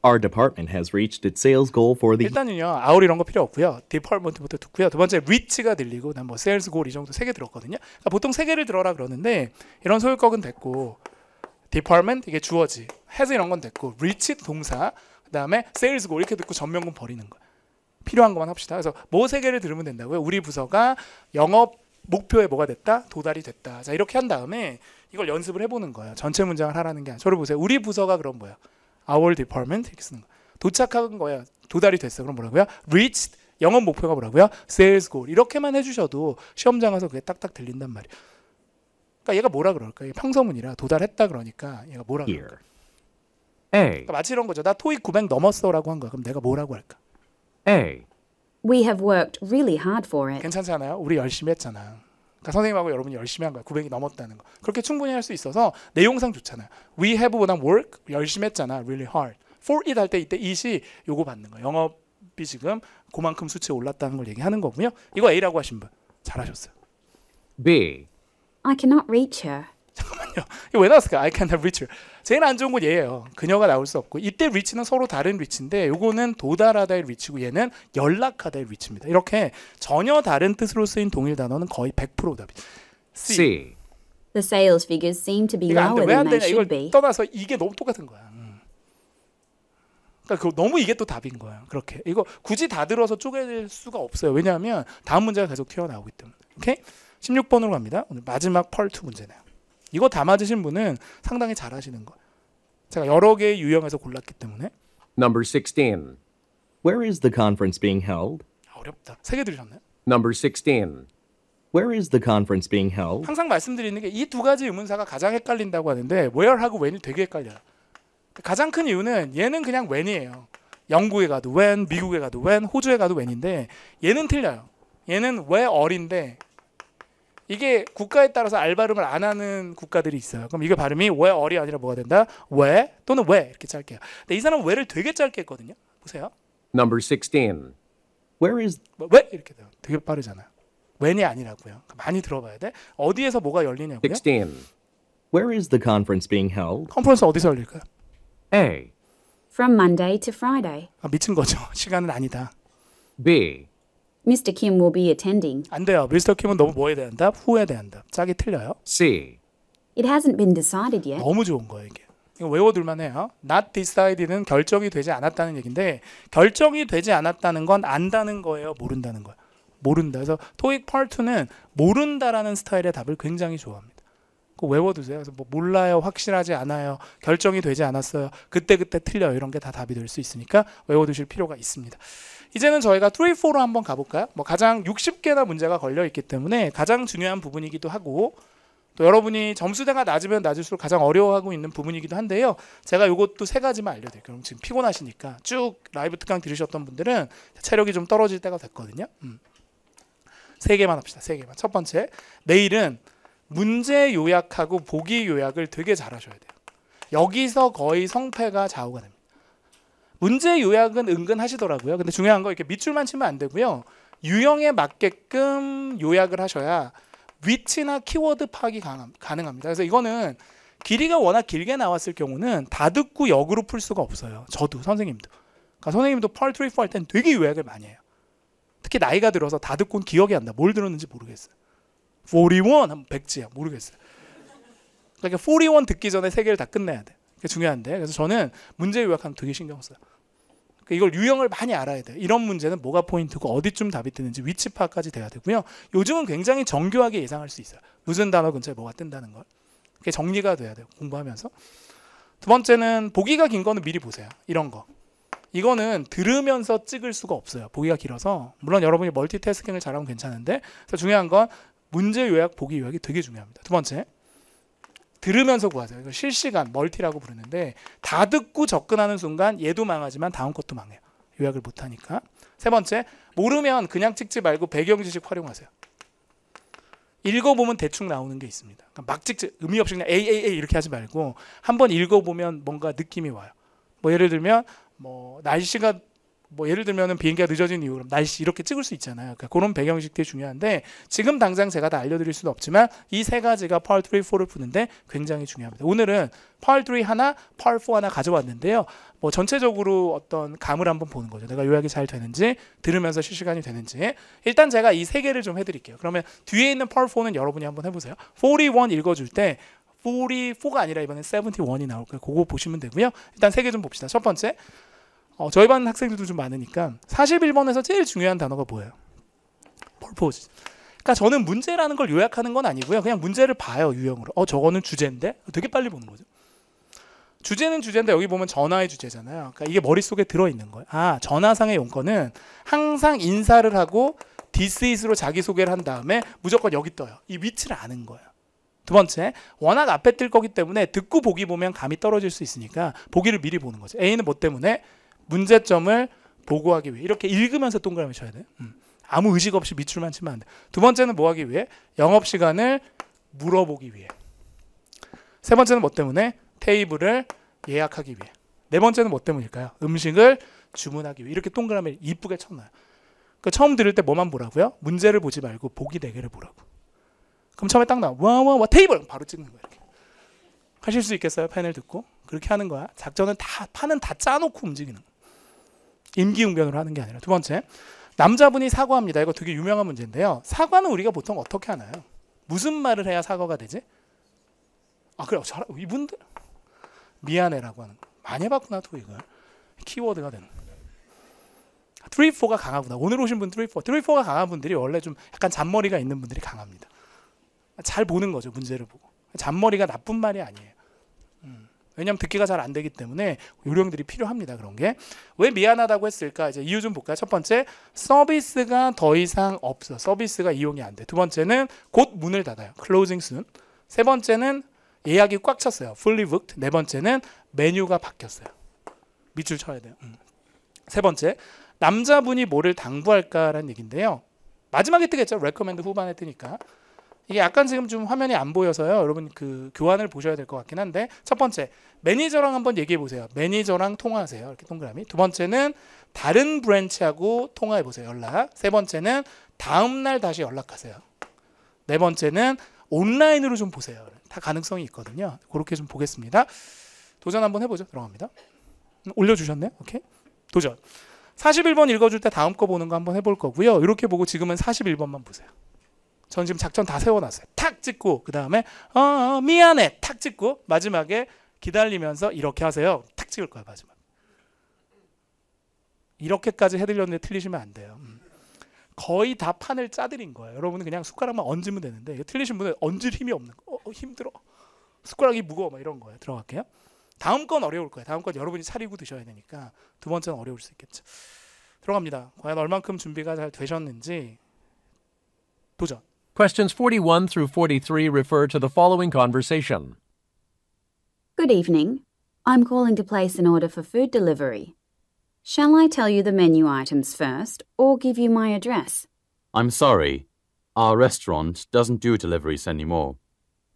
Our department has reached its sales goal for the year. 일단은요. 아울 이런 거 필요 없고요. 디파트먼트부터 듣고요. 두 번째 reach가 들리고 난 뭐 sales goal 이 정도 3개 들었거든요. 그러니까 보통 3개를 들어라 그러는데 이런 소유격은 됐고 department 이게 주어지. has 이런 건 됐고 reach 동사 그다음에 sales goal 이렇게 듣고 전면군 버리는 거야. 필요한 것만 합시다. 그래서 뭐 3개를 들으면 된다고요. 우리 부서가 영업 목표에 뭐가 됐다? 도달이 됐다. 자 이렇게 한 다음에 이걸 연습을 해보는 거예요. 전체 문장을 하라는 게 아니라 저를 보세요. 우리 부서가 그럼 뭐야? Our department 이렇게 쓰는 거. 도착한 거야. 도달이 됐어. 그럼 뭐라고요? Reached 영업 목표가 뭐라고요? Sales goal 이렇게만 해주셔도 시험장 가서 그게 딱딱 들린단 말이에요. 그러니까 얘가 뭐라 그럴까? 이게 평서문이라 도달했다 그러니까 얘가 뭐라 그럴까? A. 그러니까 마치 이런 거죠. 나 토익 900 넘었어라고 한 거야. 그럼 내가 뭐라고 할까? A. We have worked really hard for it. 괜찮지 않아요? 우리 열심히 했잖아. 그러니까 선생님하고 여러분이 열심히 한 거야. 900이 넘었다는 거. 그렇게 충분히 할 수 있어서 내용상 좋잖아요. We have보단 work 열심히 했잖아. Really hard. For it 할 때 이때 it이 요거 받는 거예요. 영업이 지금 그만큼 수치에 올랐다는 걸 얘기하는 거고요. 이거 A라고 하신 분 잘하셨어요. B. I cannot reach her. 잠깐만요. 이거 왜 나왔을까? I can't reach her. 제일 안 좋은 건 얘예요. 그녀가 나올 수 없고 이때 reach는 서로 다른 reach인데 요거는 도달하다의 reach고 얘는 연락하다의 reach입니다. 이렇게 전혀 다른 뜻으로 쓰인 동일 단어는 거의 100% 답이. C. C. The sales figures seem to be 이거 안 돼. lower 왜 안 than 되냐? they 이걸 should be. 떠나서 이게 너무 똑같은 거야. 그러니까 너무 이게 또 답인 거예요. 그렇게 이거 굳이 다 들어서 쪼개질 수가 없어요. 왜냐하면 다음 문제가 계속 튀어나오기 때문에. 오케이? 16번으로 갑니다. 오늘 마지막 펄2 문제네요. 이거 다 맞으신 분은 상당히 잘하시는 거예요. 제가 여러 개의 유형에서 골랐기 때문에. Number 16. Where is the conference being held? 어렵다. 3개 들으셨나요? Number 16. Where is the conference being held? 항상 말씀드리는 게 이 두 가지 의문사가 가장 헷갈린다고 하는데 where하고 when이 되게 헷갈려요. 가장 큰 이유는 얘는 그냥 when이에요. 영국에 가도 when, 미국에 가도 when, 호주에 가도 when인데 얘는 틀려요. 얘는 where인데 이게 국가에 따라서 알 발음을 안 하는 국가들이 있어요. 그럼 이게 발음이 where이 아니라 뭐가 된다? where 또는 where 이렇게 짧게요. 근데 이 사람은 where를 되게 짧게 했거든요. 보세요. Number 16. Where is 왜 이렇게 돼요. 되게 빠르잖아요. when이 아니라고요. 많이 들어봐야 돼. 어디에서 뭐가 열리냐고요? 16. where is the conference being held? 컨퍼런스 어디서 열릴까요? A. From Monday to Friday. 미친 거죠. 시간은 아니다. B. Mr. Kim will be attending. 안 돼요. 미스터 킴은 너무 뭐에 대한 답? 후에 대한 답. 짝이 틀려요. C. It hasn't been decided yet. 너무 좋은 거예요 이게. 이거 외워둘만 해요. Not decided는 결정이 되지 않았다는 얘기인데 결정이 되지 않았다는 건 안다는 거예요. 모른다는 거예요. 모른다. 그래서 토익 part2는 모른다라는 스타일의 답을 굉장히 좋아합니다. 그거 외워두세요. 그래서 뭐 몰라요, 확실하지 않아요, 결정이 되지 않았어요, 그때그때 틀려요, 이런 게 다 답이 될 수 있으니까 외워두실 필요가 있습니다. 이제는 저희가 3, 4로 한번 가볼까요? 뭐 가장 60개나 문제가 걸려 있기 때문에 가장 중요한 부분이기도 하고 또 여러분이 점수대가 낮으면 낮을수록 가장 어려워하고 있는 부분이기도 한데요. 제가 이것도 세 가지만 알려드릴게요. 그럼 지금 피곤하시니까 쭉 라이브 특강 들으셨던 분들은 체력이 좀 떨어질 때가 됐거든요. 세 개만 합시다. 세 개만. 첫 번째, 내일은 문제 요약하고 보기 요약을 되게 잘하셔야 돼요. 여기서 거의 성패가 좌우가 됩니다. 문제 요약은 은근 하시더라고요. 근데 중요한 거 이렇게 밑줄만 치면 안 되고요. 유형에 맞게끔 요약을 하셔야 위치나 키워드 파악이 가능합니다. 그래서 이거는 길이가 워낙 길게 나왔을 경우는 다 듣고 역으로 풀 수가 없어요. 저도 선생님도. 그러니까 선생님도 펄 3, 4 할 때는 되게 요약을 많이 해요. 특히 나이가 들어서 다 듣고는 기억이 안 나. 뭘 들었는지 모르겠어요. 41 하면 100지야. 모르겠어요. 그러니까 41 듣기 전에 세 개를 다 끝내야 돼. 그게 중요한데. 그래서 저는 문제 요약하면 되게 신경 써요. 이걸 유형을 많이 알아야 돼요. 이런 문제는 뭐가 포인트고 어디쯤 답이 뜨는지 위치 파악까지 돼야 되고요. 요즘은 굉장히 정교하게 예상할 수 있어요. 무슨 단어 근처에 뭐가 뜬다는 걸. 그게 정리가 돼야 돼요. 공부하면서. 두 번째는 보기가 긴 거는 미리 보세요. 이런 거. 이거는 들으면서 찍을 수가 없어요. 보기가 길어서. 물론 여러분이 멀티태스킹을 잘하면 괜찮은데, 그래서 중요한 건 문제 요약, 보기 요약이 되게 중요합니다. 두 번째, 들으면서 구하세요. 이거 실시간 멀티라고 부르는데 다 듣고 접근하는 순간 얘도 망하지만 다음 것도 망해요. 요약을 못하니까. 세 번째, 모르면 그냥 찍지 말고 배경 지식 활용하세요. 읽어보면 대충 나오는 게 있습니다. 그러니까 막 찍지, 의미 없이 그냥 A 이렇게 하지 말고 한번 읽어보면 뭔가 느낌이 와요. 뭐 예를 들면 뭐 날씨가 예를 들면은 비행기가 늦어진 이유, 그럼 날씨 이렇게 찍을 수 있잖아요. 그러니까 그런 배경식 되게 중요한데 지금 당장 제가 다 알려드릴 수는 없지만 이 세 가지가 펄 3, 4를 푸는데 굉장히 중요합니다. 오늘은 펄 3 하나, 펄 4 하나 가져왔는데요. 뭐 전체적으로 어떤 감을 한번 보는 거죠. 내가 요약이 잘 되는지, 들으면서 실시간이 되는지. 일단 제가 이 세 개를 좀 해드릴게요. 그러면 뒤에 있는 펄 4는 여러분이 한번 해보세요. 41 읽어줄 때 44가 아니라 이번엔 71이 나올 거예요. 그거 보시면 되고요. 일단 세 개 좀 봅시다. 첫 번째, 저희 반 학생들도 좀 많으니까 41번에서 제일 중요한 단어가 뭐예요? purpose. 그러니까 저는 문제라는 걸 요약하는 건 아니고요. 그냥 문제를 봐요, 유형으로. 저거는 주제인데? 되게 빨리 보는 거죠. 주제는 주제인데 여기 보면 전화의 주제잖아요. 그러니까 이게 머릿속에 들어있는 거예요. 전화상의 용건은 항상 인사를 하고 this is로 자기소개를 한 다음에 무조건 여기 떠요. 이 위치를 아는 거예요. 두 번째, 워낙 앞에 뜰 거기 때문에 듣고 보기 보면 감이 떨어질 수 있으니까 보기를 미리 보는 거죠. A는 뭐 때문에? 문제점을 보고하기 위해. 이렇게 읽으면서 동그라미 쳐야 돼요. 아무 의식 없이 밑줄만 치면 안 돼. 두 번째는 뭐 하기 위해? 영업시간을 물어보기 위해. 세 번째는 뭐 때문에? 테이블을 예약하기 위해. 네 번째는 뭐 때문일까요? 음식을 주문하기 위해. 이렇게 동그라미 이쁘게 쳤나요? 그러니까 처음 들을 때 뭐만 보라고요? 문제를 보지 말고 보기 4개를 보라고. 그럼 처음에 딱 나와. 와 테이블! 바로 찍는 거예요. 이렇게. 하실 수 있겠어요? 펜을 듣고. 그렇게 하는 거야. 작전은 판은 다 짜놓고 움직이는 거야. 임기응변으로 하는 게 아니라. 두 번째, 남자분이 사과합니다. 이거 되게 유명한 문제인데요. 사과는 우리가 보통 어떻게 하나요? 무슨 말을 해야 사과가 되지? 그래, 이분들 미안해라고 하는 거. 많이 해봤구나, 또 이걸. 키워드가 되는 거. 3, 4가 강하구나. 오늘 오신 분 3, 4. 3, 4가 강한 분들이 원래 좀 약간 잔머리가 있는 분들이 강합니다. 잘 보는 거죠, 문제를 보고. 잔머리가 나쁜 말이 아니에요. 왜냐하면 듣기가 잘 안 되기 때문에 요령들이 필요합니다. 그런 게. 왜 미안하다고 했을까? 이제 이유 좀 볼까요? 첫 번째, 서비스가 더 이상 없어. 서비스가 이용이 안 돼. 두 번째는 곧 문을 닫아요. closing soon. 세 번째는 예약이 꽉 찼어요. fully booked. 네 번째는 메뉴가 바뀌었어요. 밑줄 쳐야 돼요. 세 번째, 남자분이 뭐를 당부할까라는 얘기인데요. 마지막에 뜨겠죠. recommend 후반에 뜨니까. 이게 약간 지금 좀 화면이 안 보여서요. 여러분 그 교환을 보셔야 될 것 같긴 한데, 첫 번째, 매니저랑 한번 얘기해 보세요. 매니저랑 통화하세요. 이렇게 동그라미. 두 번째는 다른 브랜치하고 통화해 보세요. 연락. 세 번째는 다음 날 다시 연락하세요. 네 번째는 온라인으로 좀 보세요. 다 가능성이 있거든요. 그렇게 좀 보겠습니다. 도전 한번 해보죠. 들어갑니다. 올려주셨네요. 오케이. 도전. 41번 읽어줄 때 다음 거 보는 거 한번 해볼 거고요. 이렇게 보고 지금은 41번만 보세요. 전 지금 작전 다 세워놨어요. 탁 찍고 그 다음에 미안해 탁 찍고 마지막에 기다리면서 이렇게 하세요. 탁 찍을 거야 마지막. 이렇게까지 해드렸는데 틀리시면 안 돼요. 거의 다 판을 짜드린 거예요. 여러분은 그냥 숟가락만 얹으면 되는데 이거 틀리신 분은 얹을 힘이 없는 거. 힘들어. 숟가락이 무거워 막 이런 거예요. 들어갈게요. 다음 건 어려울 거예요. 다음 건 여러분이 차리고 드셔야 되니까 두 번째는 어려울 수 있겠죠. 들어갑니다. 과연 얼만큼 준비가 잘 되셨는지 도전. Questions 41 through 43 refer to the following conversation. Good evening. I'm calling to place an order for food delivery. Shall I tell you the menu items first or give you my address? I'm sorry. Our restaurant doesn't do deliveries anymore.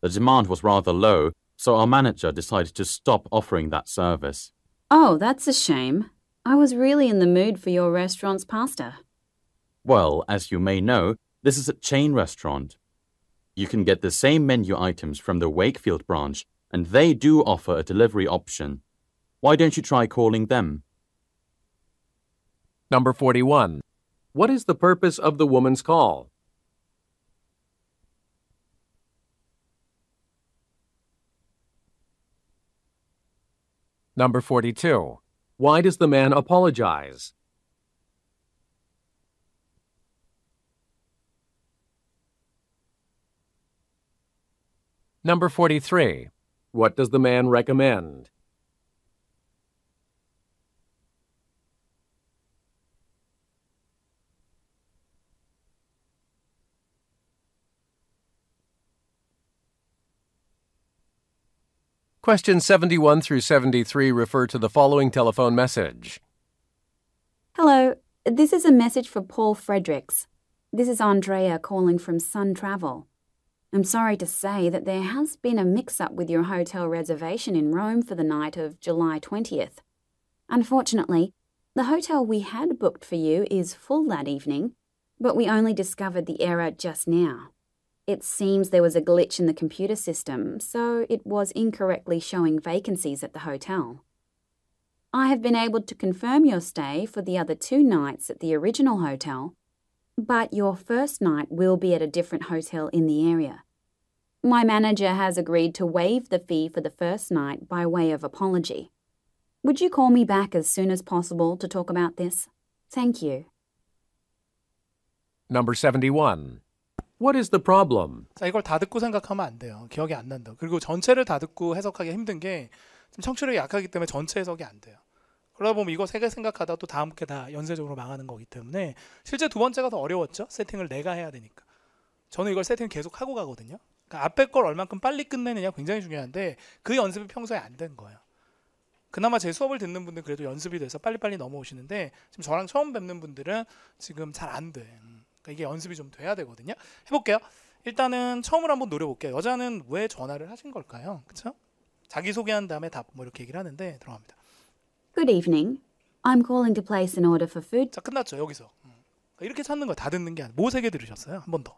The demand was rather low, so our manager decided to stop offering that service. Oh, that's a shame. I was really in the mood for your restaurant's pasta. Well, as you may know, this is a chain restaurant. You can get the same menu items from the Wakefield branch, and they do offer a delivery option. Why don't you try calling them? Number 41. What is the purpose of the woman's call? Number 42. Why does the man apologize? Number 43. What does the man recommend? Questions 71 through 73 refer to the following telephone message. Hello, this is a message for Paul Fredericks. This is Andrea calling from Sun Travel. I'm sorry to say that there has been a mix-up with your hotel reservation in Rome for the night of July 20th. Unfortunately, the hotel we had booked for you is full that evening, but we only discovered the error just now. It seems there was a glitch in the computer system, so it was incorrectly showing vacancies at the hotel. I have been able to confirm your stay for the other 2 nights at the original hotel, but your first night will be at a different hotel in the area. My manager has agreed to waive the fee for the first night by way of apology. Would you call me back as soon as possible to talk about this? Thank you. Number 71. What is the problem? 자, 이걸 다 듣고 생각하면 안 돼요. 기억이 안 난다. 그리고 전체를 다 듣고 해석하기 힘든 게 지금 청취력이 약하기 때문에 전체 해석이 안 돼요. 그러다 보면 이거 3개 생각하다 또 다음 게 다 연쇄적으로 망하는 거기 때문에 실제 두 번째가 더 어려웠죠. 세팅을 내가 해야 되니까. 저는 이걸 세팅을 계속 하고 가거든요. 그러니까 앞에 걸 얼만큼 빨리 끝내느냐 굉장히 중요한데 그 연습이 평소에 안 된 거예요. 그나마 제 수업을 듣는 분들은 그래도 연습이 돼서 빨리빨리 넘어오시는데 지금 저랑 처음 뵙는 분들은 지금 잘 안 돼. 그러니까 이게 연습이 좀 돼야 되거든요. 해볼게요. 일단은 처음으로 한번 노려볼게요. 여자는 왜 전화를 하신 걸까요? 그렇죠? 자기소개한 다음에 답 뭐 이렇게 얘기를 하는데 들어갑니다. Good evening. I'm calling to place an order for food. 자, 끝났죠. 여기서. 그러니까 이렇게 찾는 거 다 듣는 게 아니라 뭐 3개 들으셨어요? 한 번 더.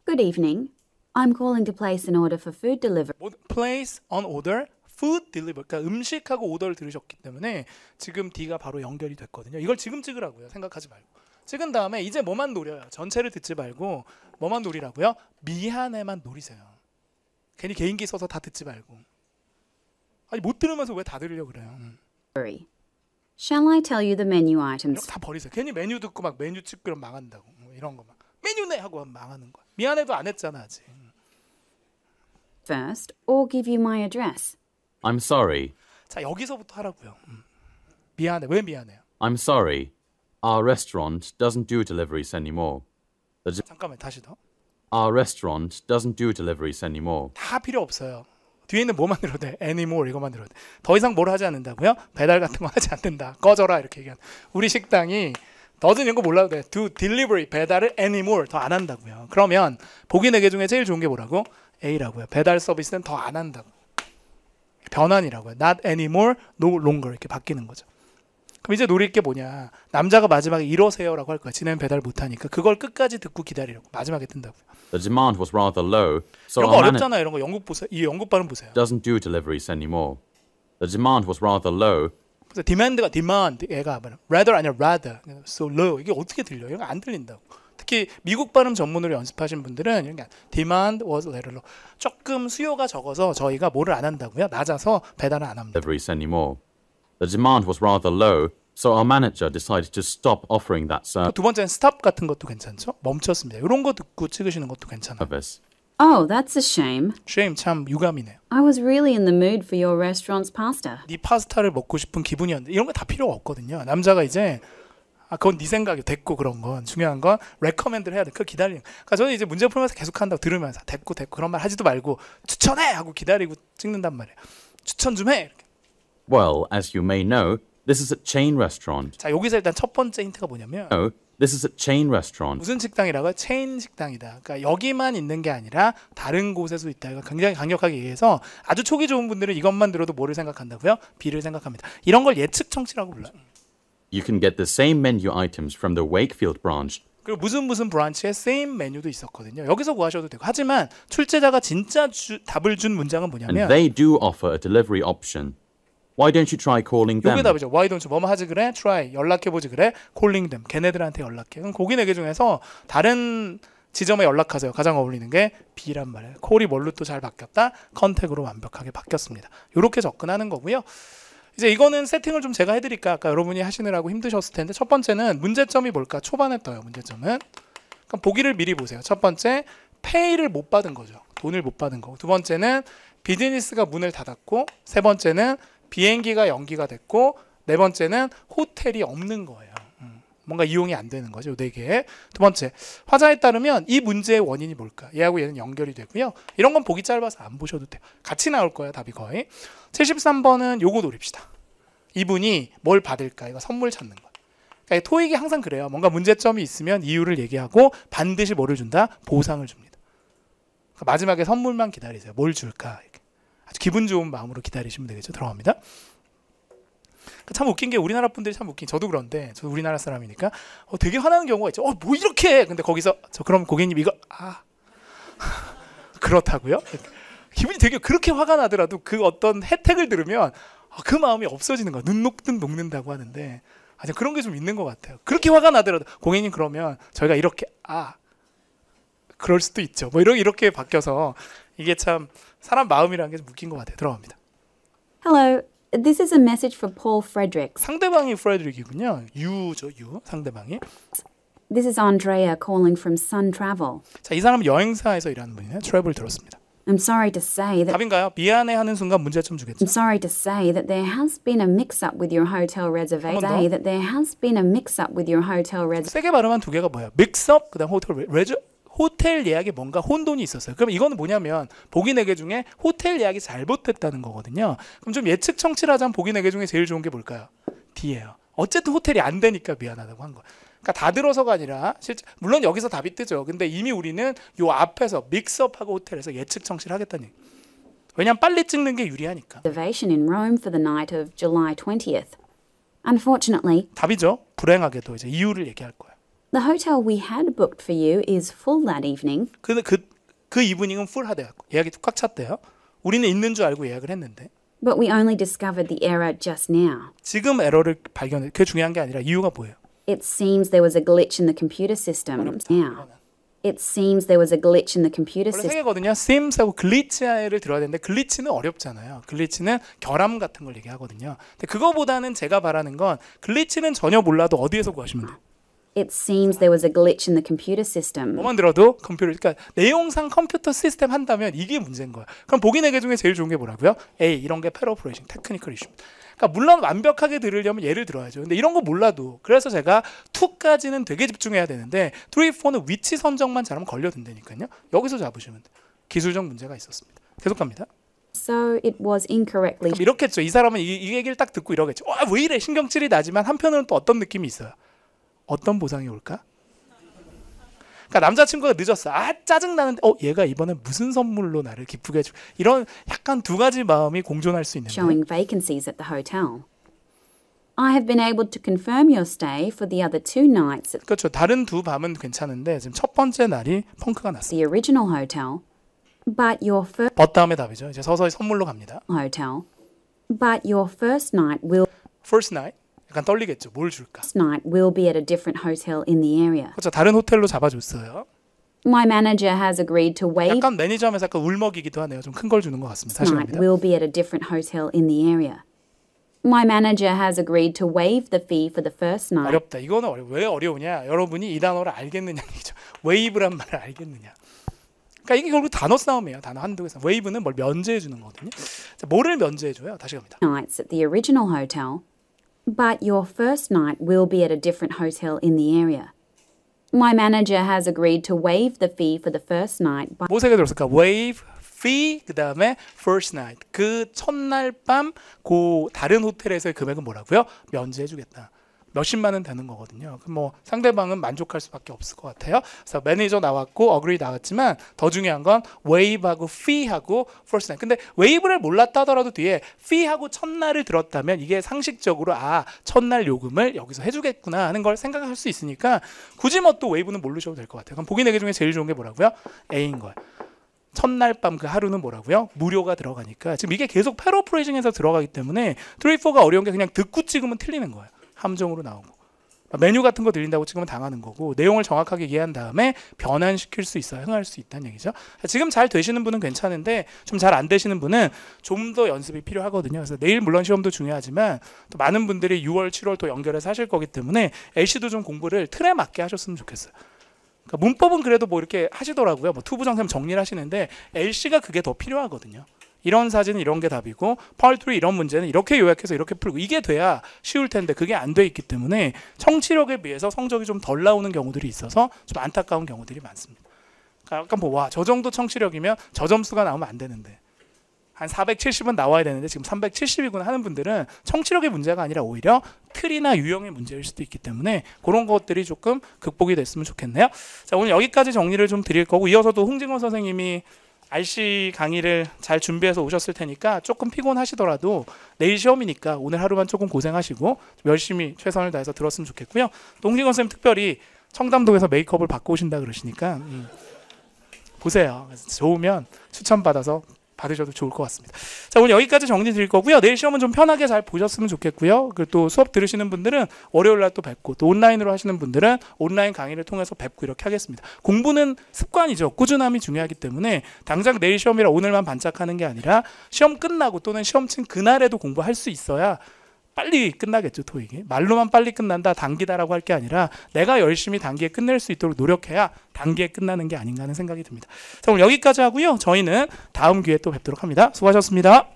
Good evening. I'm calling to place an order for food delivery. Place on order, food deliver. 그러니까 음식하고 오더를 들으셨기 때문에 지금 D가 바로 연결이 됐거든요. 이걸 지금 찍으라고요. 생각하지 말고. 찍은 다음에 이제 뭐만 노려요. 전체를 듣지 말고 뭐만 노리라고요? 미안해만 노리세요. 괜히 개인기 써서 다 듣지 말고. 아니 못 들으면서 왜 다 들으려고 그래요? Shall I tell you the menu 이런 items? 거 다 버리세요. 괜히 메뉴 듣고 막 메뉴 찍고 그럼 망한다고. 이런 거 막 메뉴네 하고 망하는 거야. 미안해도 안 했잖아 아직. First, or give you my address? I'm sorry. 자 여기서부터 하라고요. 미안해. 왜 미안해요? I'm sorry. Our restaurant doesn't do deliveries anymore. 잠깐만 다시 더. Our restaurant doesn't do deliveries anymore. 다 필요 없어요. 뒤에 있는 뭐만 들어도 돼. anymore 이것만 들어도 돼. 더 이상 뭘 하지 않는다고요? 배달 같은 거 하지 않는다. 꺼져라 이렇게 얘기하는. 우리 식당이 doesn't 이런 거 몰라도 돼. do delivery 배달을 anymore 더 안 한다고요. 그러면 보기 4개 중에 제일 좋은 게 뭐라고? A라고요. 배달 서비스는 더 안 한다고. 변환이라고요. not anymore, no longer 이렇게 바뀌는 거죠. 그럼 이제 노릴 게 뭐냐? 남자가 마지막에 이러세요라고 할 거야. 지네는 배달 못하니까 그걸 끝까지 듣고 기다리라고. 마지막에 뜬다고요. The demand was rather low, so 이런 거 our manager 어렵잖아요. 이런 거 영국 보세요. 이 영국 발음 보세요. doesn't do deliveries anymore. The demand was rather low, 그래서 demand가 demand, 얘가 rather 아니라 rather, so low 이게 어떻게 들려요? 이런 거 안 들린다고. 특히 미국 발음 전문으로 연습하신 분들은 이런 게 demand was rather low. 조금 수요가 적어서 저희가 뭐를 안 한다고요? 낮아서 배달을 안 합니다. deliveries anymore. The demand was rather low, so our manager decided to stop offering that 두 번째는 stop 같은 것도 괜찮죠? 멈췄습니다. 이런 거 듣고 찍으시는 것도 괜찮아요. service. Oh, that's a shame. shame 참 유감이네요. I was really in the mood for your restaurant's pasta. 네 파스타를 먹고 싶은 기분이었는데 이런 거 다 필요가 없거든요. 남자가 이제 그건 네 생각이 됐고 그런 건 중요한 건 레커멘드를 해야 돼. 그거 기다리는. 그러니까 저는 이제 문제 풀면서 계속 한다고 들으면서 됐고 그런 말 하지도 말고 추천해 하고 기다리고 찍는단 말이에요. 추천 좀 해. 이렇게. Well, as you may know, this is a chain restaurant. 자, 여기서 일단 첫 번째 힌트가 뭐냐면 This is a chain restaurant. 무슨 식당이라고요? 체인 식당이다. 그러니까 여기만 있는 게 아니라 다른 곳에도 있다. 이거 굉장히 강력하게 얘기해서 아주 초기 좋은 분들은 이것만 들어도 뭐를 생각한다고요? B를 생각합니다. 이런 걸 예측 청취라고 불러요. You can get the same menu items from the Wakefield branch. 그리고 무슨 브런치에 same 메뉴도 있었거든요. 여기서 구하셔도 되고. 하지만 출제자가 진짜 답을 준 문장은 And 뭐냐면 they do offer a delivery option. Why don't you try calling 요게 them? 답이죠. Why don't you 뭐뭐 하지 그래? Try 연락해보지 그래? Calling them 걔네들한테 연락해. 그럼 고기 4개 중에서 다른 지점에 연락하세요. 가장 어울리는 게 B란 말이에요. 콜이 뭘로 또 잘 바뀌었다? 컨택으로 완벽하게 바뀌었습니다. 이렇게 접근하는 거고요. 이제 이거는 세팅을 좀 제가 해드릴까? 아까 여러분이 하시느라고 힘드셨을 텐데 첫 번째는 문제점이 뭘까? 초반에 떠요. 문제점은. 그럼 보기를 미리 보세요. 첫 번째 페이를 못 받은 거죠. 돈을 못 받은 거고. 두 번째는 비즈니스가 문을 닫았고 세 번째는 비행기가 연기가 됐고 네 번째는 호텔이 없는 거예요. 뭔가 이용이 안 되는 거죠. 4개. 두 번째, 화자에 따르면 이 문제의 원인이 뭘까? 얘하고 얘는 연결이 되고요. 이런 건 보기 짧아서 안 보셔도 돼요. 같이 나올 거예요. 답이 거의. 73번은 요거 노립시다. 이분이 뭘 받을까? 이거 선물 찾는 거예요. 그러니까 토익이 항상 그래요. 뭔가 문제점이 있으면 이유를 얘기하고 반드시 뭐를 준다? 보상을 줍니다. 그러니까 마지막에 선물만 기다리세요. 뭘 줄까? 이렇게. 아주 기분 좋은 마음으로 기다리시면 되겠죠. 들어갑니다. 참 웃긴 게 우리나라 분들이 참 웃긴. 저도 그런데 저도 우리나라 사람이니까 되게 화나는 경우가 있죠. 뭐 이렇게 해. 근데 거기서 그럼 고객님 이거 그렇다고요? 기분이 되게 그렇게 화가 나더라도 그 어떤 혜택을 들으면 그 마음이 없어지는 거야. 눈 녹든 녹는다고 하는데 그런 게 좀 있는 것 같아요. 그렇게 화가 나더라도 고객님 그러면 저희가 이렇게 그럴 수도 있죠. 뭐 이렇게 바뀌어서 이게 참 사람 마음이라는 게 좀 웃긴 것 같아요. 들어갑니다. Hello, this is a message for Paul Fredericks. 상대방이 프레드릭이군요. 유죠, 유. 상대방이. This is Andrea calling from Sun Travel. 자, 이 사람은 여행사에서 일하는 분이네요. 트래블 들었습니다. I'm sorry to say that 답인가요? 미안해 하는 순간 문제점 주겠죠. I'm sorry to say that there has been a mix-up with your hotel reservation. 더? Say that there has been a mix-up with your hotel reservation. 세게 발음한 2개가 뭐예요? 믹스업, 그다음 호텔 예약에 뭔가 혼돈이 있었어요. 그럼 이거는 뭐냐면 보기 4개 중에 호텔 예약이 잘못됐다는 거거든요. 그럼 좀 예측 청취를 하자면 보기 4개 중에 제일 좋은 게 뭘까요? D예요. 어쨌든 호텔이 안 되니까 미안하다고 한 거예요. 그러니까 다 들어서가 아니라 실제 물론 여기서 답이 뜨죠. 근데 이미 우리는 요 앞에서 믹스업하고 호텔에서 예측 청취를 하겠다는 얘기. 왜냐면 빨리 찍는 게 유리하니까. Reservation in Rome for the night of July 20th. Unfortunately, 답이죠. 불행하게도 이제 이유를 얘기할 거예요. the hotel we had booked for you is full that evening. 그 이브닝은 풀하대요. 예약이 꽉 찼대요. 우리는 있는 줄 알고 예약을 했는데 But we only discovered the error just now. 지금 에러를 발견해. 그게 중요한 게 아니라 이유가 뭐예요? It seems there was a glitch in the computer system. Now, it seems there was a glitch in the computer 원래 세 system. 개거든요. sims하고 글리치를 들어야 되는데 글리치는 어렵잖아요. 글리치는 결함 같은 걸 얘기하거든요. 근데 그거보다는 제가 바라는 건 글리치는 전혀 몰라도 어디에서 구하시면 돼요. It seems there was a glitch in the computer system. 뭐만 들어도 컴퓨터, 그러니까 내용상 컴퓨터 시스템 한다면 이게 문제인 거야. 그럼 보기 4개 중에 제일 좋은 게 뭐라고요? A, 이런 게 패러프레이싱, 테크니컬 이슈. 그러니까 물론 완벽하게 들으려면 예를 들어야죠. 근데 이런 거 몰라도 그래서 제가 2까지는 되게 집중해야 되는데 3, 4는 위치 선정만 잘하면 걸려든다니까요. 여기서 잡으시면 돼요. 기술적 문제가 있었습니다. 계속 갑니다. So it was incorrectly. 그럼 이렇겠죠. 이 사람은 이 얘기를 딱 듣고 이러겠죠. 왜 이래? 신경질이 나지만 한편으로는 또 어떤 느낌이 있어요. 어떤 보상이 올까? 그러니까 남자친구가 늦었어. 짜증나는데 얘가 이번에 무슨 선물로 나를 기쁘게 해줄 이런 약간 2가지 마음이 공존할 수 있는데 Showing vacancies at the hotel. I have been able to confirm your stay for the other 2 nights at 그렇죠. 다른 2 밤은 괜찮은데 지금 첫 번째 날이 펑크가 났어요. the original hotel, but your first 벗 다음에 답이죠. 이제 서서히 선물로 갑니다. hotel. But your first night First night. 약간 떨리겠죠. 뭘 줄까? will be at a different hotel in the area. 그렇죠. 다른 호텔로 잡아줬어요. My manager has agreed to waive 약간 매니저 하면서 약간 울먹이기도 하네요. 좀 큰 걸 주는 것 같습니다. 다시 night 갑니다. will be at a different hotel in the area. My manager has agreed to waive the fee for the first night. 어렵다. 이거는 왜 어려우냐? 여러분이 이 단어를 알겠느냐 얘기죠. 웨이브란 말을 알겠느냐. 그러니까 이게 결국 단어 싸움이에요. 단어 한두 개서. 웨이브는 뭘 면제해 주는 거거든요. 자, 뭐를 면제해 줘요? 다시 갑니다. Nights at the original hotel. But your first night will be at a different hotel in the area. My manager has agreed to waive the fee for the first night by 뭐 세개 들었을까? waive, fee, 그 다음에 first night. 그 첫날 밤 그 다른 호텔에서의 금액은 뭐라고요? 면제해주겠다. 몇십만 원 되는 거거든요. 그럼 뭐 상대방은 만족할 수밖에 없을 것 같아요. 그래서 매니저 나왔고 agree 나왔지만 더 중요한 건 waive하고 fee하고 first night. 근데 waive를 몰랐다 하더라도 뒤에 fee하고 첫날을 들었다면 이게 상식적으로 아 첫날 요금을 여기서 해주겠구나 하는 걸 생각할 수 있으니까 굳이 뭐 또 waive는 모르셔도 될 것 같아요. 그럼 보기 4개 중에 제일 좋은 게 뭐라고요? A인 거예요. 첫날 밤 그 하루는 뭐라고요? 무료가 들어가니까 지금 이게 계속 패러프레이징해서 들어가기 때문에 3, 4가 어려운 게 그냥 듣고 찍으면 틀리는 거예요. 함정으로 나오고 메뉴 같은 거 들린다고 찍으면 당하는 거고 내용을 정확하게 이해한 다음에 변환시킬 수 있어야 흥할 수 있다는 얘기죠. 지금 잘 되시는 분은 괜찮은데 좀 잘 안 되시는 분은 좀 더 연습이 필요하거든요. 그래서 내일 물론 시험도 중요하지만 또 많은 분들이 6월, 7월 또 연결해서 하실 거기 때문에 LC도 좀 공부를 틀에 맞게 하셨으면 좋겠어요. 그러니까 문법은 그래도 뭐 이렇게 하시더라고요. 뭐 투부정sem 정리를 하시는데 LC가 그게 더 필요하거든요. 이런 사진은 이런 게 답이고 Part 3 이런 문제는 이렇게 요약해서 이렇게 풀고 이게 돼야 쉬울 텐데 그게 안 돼 있기 때문에 청취력에 비해서 성적이 좀 덜 나오는 경우들이 있어서 좀 안타까운 경우들이 많습니다. 그러니까 약간 뭐 와 저 정도 청취력이면 저 점수가 나오면 안 되는데 한 470은 나와야 되는데 지금 370이구나 하는 분들은 청취력의 문제가 아니라 오히려 틀이나 유형의 문제일 수도 있기 때문에 그런 것들이 조금 극복이 됐으면 좋겠네요. 자, 오늘 여기까지 정리를 좀 드릴 거고 이어서도 홍진원 선생님이 RC 강의를 잘 준비해서 오셨을 테니까 조금 피곤하시더라도 내일 시험이니까 오늘 하루만 조금 고생하시고 열심히 최선을 다해서 들었으면 좋겠고요. 또 홍진건 선생님 특별히 청담동에서 메이크업을 받고 오신다 그러시니까 보세요. 좋으면 추천받아서 받으셔도 좋을 것 같습니다. 자, 오늘 여기까지 정리 드릴 거고요. 내일 시험은 좀 편하게 잘 보셨으면 좋겠고요. 그리고 또 수업 들으시는 분들은 월요일 날 또 뵙고 또 온라인으로 하시는 분들은 온라인 강의를 통해서 뵙고 이렇게 하겠습니다. 공부는 습관이죠. 꾸준함이 중요하기 때문에 당장 내일 시험이라 오늘만 반짝하는 게 아니라 시험 끝나고 또는 시험 친 그날에도 공부할 수 있어야 빨리 끝나겠죠. 토익이 말로만 빨리 끝난다 단기다라고 할 게 아니라 내가 열심히 단기에 끝낼 수 있도록 노력해야 단기에 끝나는 게 아닌가 하는 생각이 듭니다. 자, 오늘 여기까지 하고요. 저희는 다음 기회에 또 뵙도록 합니다. 수고하셨습니다.